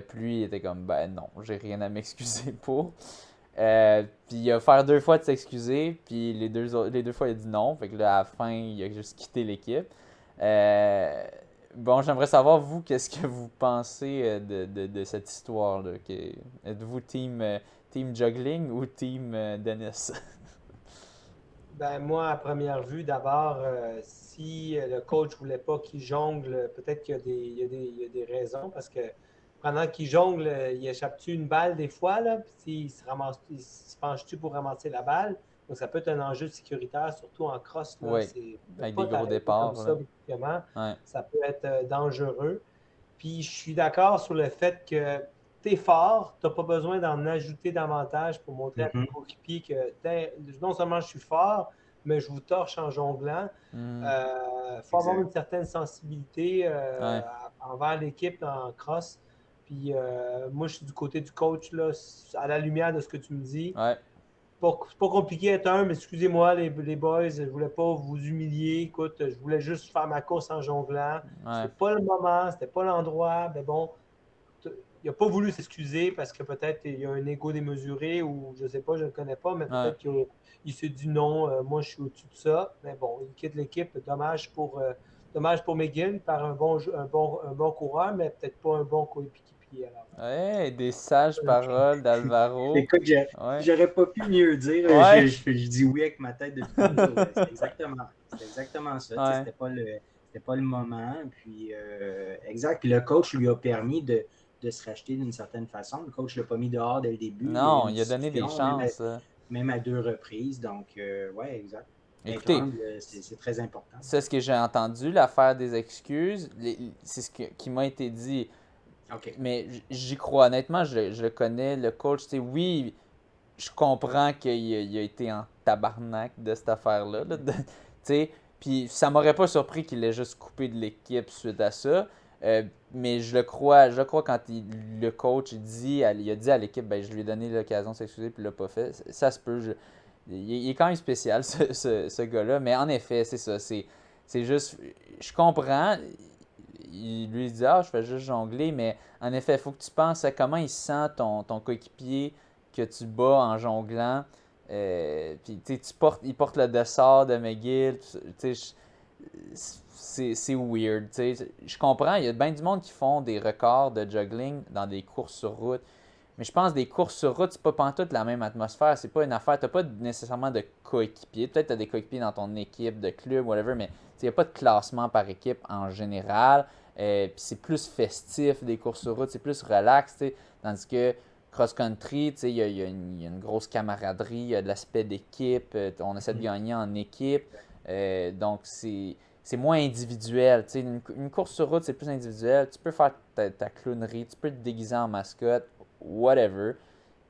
Puis lui, il était comme, ben non, j'ai rien à m'excuser pour. Puis il a fait 2 fois de s'excuser, puis les deux fois, il a dit non. Fait que là, à la fin, il a juste quitté l'équipe. Bon, j'aimerais savoir, vous, qu'est-ce que vous pensez de cette histoire-là? Êtes-vous team juggling ou team Dennis? Ben, moi, à première vue, d'abord, si le coach ne voulait pas qu'il jongle, peut-être qu'il y a des raisons, parce que pendant qu'il jongle, il échappe-tu une balle des fois, là, puis il se penche-tu pour ramasser la balle? Donc, ça peut être un enjeu sécuritaire, surtout en cross. Là, Oui, c'est avec pas des gros t'arrêter départs. comme ça, brusquement. Ouais. Ça peut être dangereux. Puis, je suis d'accord sur le fait que tu es fort, tu n'as pas besoin d'en ajouter davantage pour montrer à tes coéquipiers que non seulement je suis fort, mais je vous torche en jonglant. Faut avoir une certaine sensibilité envers l'équipe en cross. Puis moi, je suis du côté du coach, là, à la lumière de ce que tu me dis. Ouais. C'est pas compliqué d'être mais excusez-moi, les boys, je voulais pas vous humilier. Écoute, je voulais juste faire ma course en jonglant. C'était pas le moment, c'était pas l'endroit. Mais bon, il n'a pas voulu s'excuser parce que peut-être il y a un ego démesuré ou je sais pas, je ne le connais pas, mais peut-être qu'il s'est dit non, moi je suis au-dessus de ça. Mais bon, il quitte l'équipe. Dommage pour McGill par un bon coureur, mais peut-être pas un bon coéquipier. Ouais, des sages paroles d'Alvaro. Écoute, j'aurais pas pu mieux dire. Ouais. Je dis oui avec ma tête depuis tantôt. C'est exactement ça. Ouais. C'était pas le moment. Puis, exact. Puis le coach lui a permis de se racheter d'une certaine façon. Le coach ne l'a pas mis dehors dès le début. Non, il a donné des chances. Même à 2 reprises. Donc, ouais, exact. Écoutez, c'est très important. C'est ce que j'ai entendu, l'affaire des excuses. C'est ce qui m'a été dit. Okay. Mais j'y crois. Honnêtement, je le connais, le coach. Oui, je comprends qu'il a été en tabarnak de cette affaire-là. Puis ça m'aurait pas surpris qu'il ait juste coupé de l'équipe suite à ça. Mais je le crois quand le coach il a dit à l'équipe, ben, je lui ai donné l'occasion de s'excuser puis il l'a pas fait. Ça se peut. Il est quand même spécial, ce gars-là. Mais en effet, c'est ça. C'est juste. Je comprends. Il lui dit, je fais juste jongler. Mais en effet, il faut que tu penses à comment il sent ton coéquipier que tu bats en jonglant. Puis il porte le dossard de McGill. C'est weird. Je comprends, il y a bien du monde qui font des records de juggling dans des courses sur route. Mais je pense que des courses sur route, c'est pas pantoute la même atmosphère. C'est pas une affaire. T'as pas nécessairement de coéquipier. Peut-être t'as des coéquipiers dans ton équipe de club, whatever, mais il n'y a pas de classement par équipe en général. Puis c'est plus festif des courses sur route, c'est plus relax. Tandis que cross-country, il y a une grosse camaraderie, il y a de l'aspect d'équipe. On essaie de gagner en équipe. Donc c'est moins individuel. Une course sur route, c'est plus individuel. Tu peux faire ta clownerie, tu peux te déguiser en mascotte, whatever.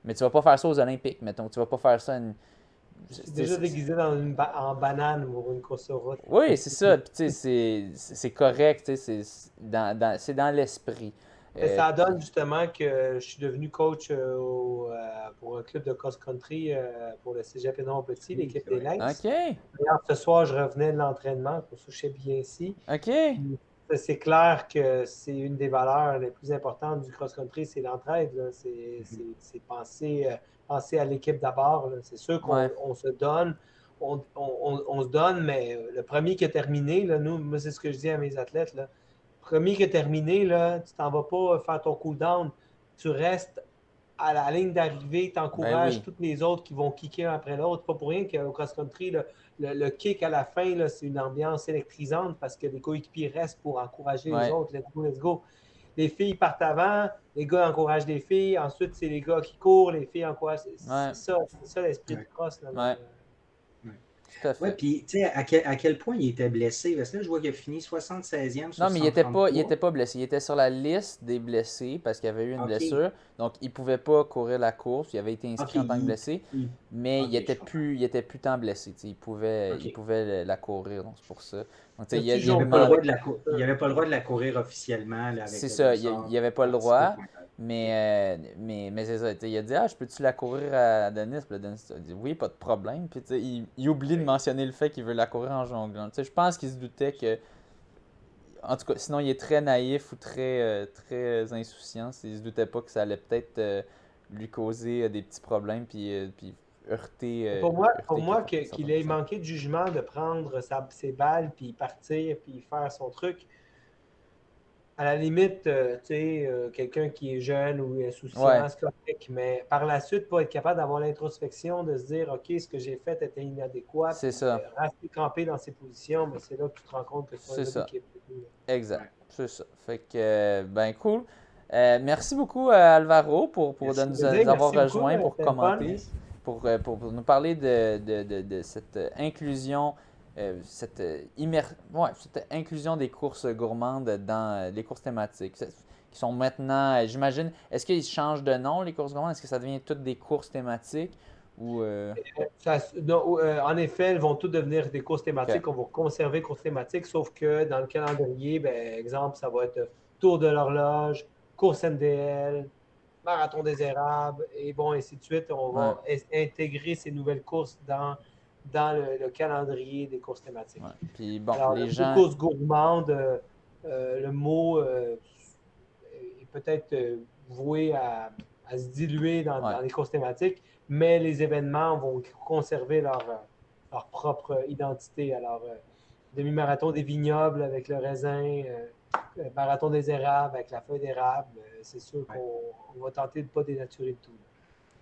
Mais tu vas pas faire ça aux Olympiques, mettons. Tu vas pas faire ça C'est déjà déguisé en banane pour une course sur route. Oui, c'est ça. Puis c'est correct. C'est dans l'esprit. Ça donne justement que je suis devenu coach pour un club de cross-country pour le Cégep Édouard Petit, l'équipe des Lynx. OK. D'ailleurs, ce soir, je revenais de l'entraînement pour toucher bien ici. OK. C'est clair que c'est une des valeurs les plus importantes du cross-country, c'est l'entraide. C'est penser à l'équipe d'abord. C'est sûr qu'on se donne. On se donne, mais le premier qui a terminé, là, moi, c'est ce que je dis à mes athlètes. Là, premier qui a terminé, là, tu t'en vas pas faire ton cool-down. Tu restes à la ligne d'arrivée, tu encourages tous les autres qui vont kicker après l'autre. Pas pour rien qu'au cross-country, le kick à la fin, là, c'est une ambiance électrisante parce que les coéquipiers restent pour encourager les autres. Let's go. Les filles partent avant, les gars encouragent les filles. Ensuite, c'est les gars qui courent, les filles encouragent. C'est ça l'esprit du cross. Là, Tout à Oui, fait. puis tu sais, à quel point il était blessé? Parce que là, je vois qu'il a fini 76e sur Non, mais il était $133. pas blessé. Il était sur la liste des blessés parce qu'il avait eu une OK. blessure. Donc, il pouvait pas courir la course. Il avait été OK. inscrit en tant que blessé. Mais OK, je comprends. il était plus tant blessé. Tu sais, il OK. pouvait la courir. Donc, c'est pour ça. Donc, tu sais, As-tu Il il a n'avait pas le demandé. droit il avait pas le droit de la courir officiellement là, avec C'est le ça. Il dossard n'y avait pas le participer au droit. pointage. OK. Mais c'est ça. Tu sais, il a dit, ah, je peux-tu la courir à Denis? Puis là, Denis a dit, oui, pas de problème. Puis tu sais, il oublie de mentionner le fait qu'il veut la courir en jonglant. Tu sais, je pense qu'il se doutait que. En tout cas, sinon, il est très naïf ou très insouciant. Il se doutait pas que ça allait peut-être lui causer des petits problèmes puis Pour heurter moi certaines qu'il ait personnes. manqué de jugement de prendre ses balles, puis partir, puis faire son truc, à la limite, tu sais, quelqu'un qui est jeune ou Ouais, insouciant, c'est correct, mais par la suite, pas être capable d'avoir l'introspection, de se dire, OK, ce que j'ai fait était inadéquat, c'est puis ça. rester campé dans ses positions, mais c'est là que tu te rends compte que c'est pas un C'est gars ça. d'équipe. Exact. Ouais. C'est ça. Fait que, ben cool. Merci beaucoup, Alvaro, de Merci. nous avoir Merci beaucoup, rejoints pour c'était le fun. commenter, Yes. pour nous parler de cette inclusion, cette inclusion des courses gourmandes dans les courses thématiques. Qui sont maintenant, j'imagine, est-ce qu'ils changent de nom, les courses gourmandes? Est-ce que ça devient toutes des courses thématiques? Ou, Non, en effet, elles vont toutes devenir des courses OK. thématiques. On va conserver courses thématiques, sauf que dans le calendrier, ben, exemple, ça va être Tour de l'horloge, course NDL, Marathon des érables, et bon, ainsi de suite. On Ouais, va intégrer ces nouvelles courses dans le calendrier des courses thématiques. ouais. Puis bon, Alors, les le mot gens. course gourmande, le mot est peut-être voué à se diluer Ouais. dans les courses thématiques, mais les événements vont conserver leur propre identité. Alors, demi-marathon des vignobles avec le raisin, marathon des érables avec la feuille d'érable, c'est sûr Ouais. qu'on va tenter de ne pas dénaturer le tout.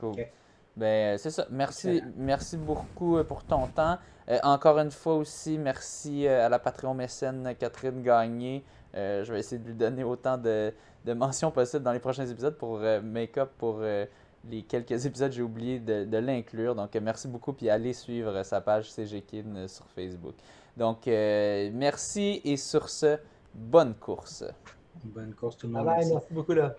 Cool. OK. Ben, c'est ça. Excellent. Merci beaucoup pour ton temps. Encore une fois aussi, merci à la Patreon mécène Catherine Gagné. Je vais essayer de lui donner autant de mentions possibles dans les prochains épisodes pour make-up pour les quelques épisodes j'ai oublié de l'inclure. Donc, merci beaucoup. Puis allez suivre sa page CGKin sur Facebook. Donc, merci et sur ce, bonne course. Bonne course tout le Bye monde. bye, Merci. merci beaucoup là.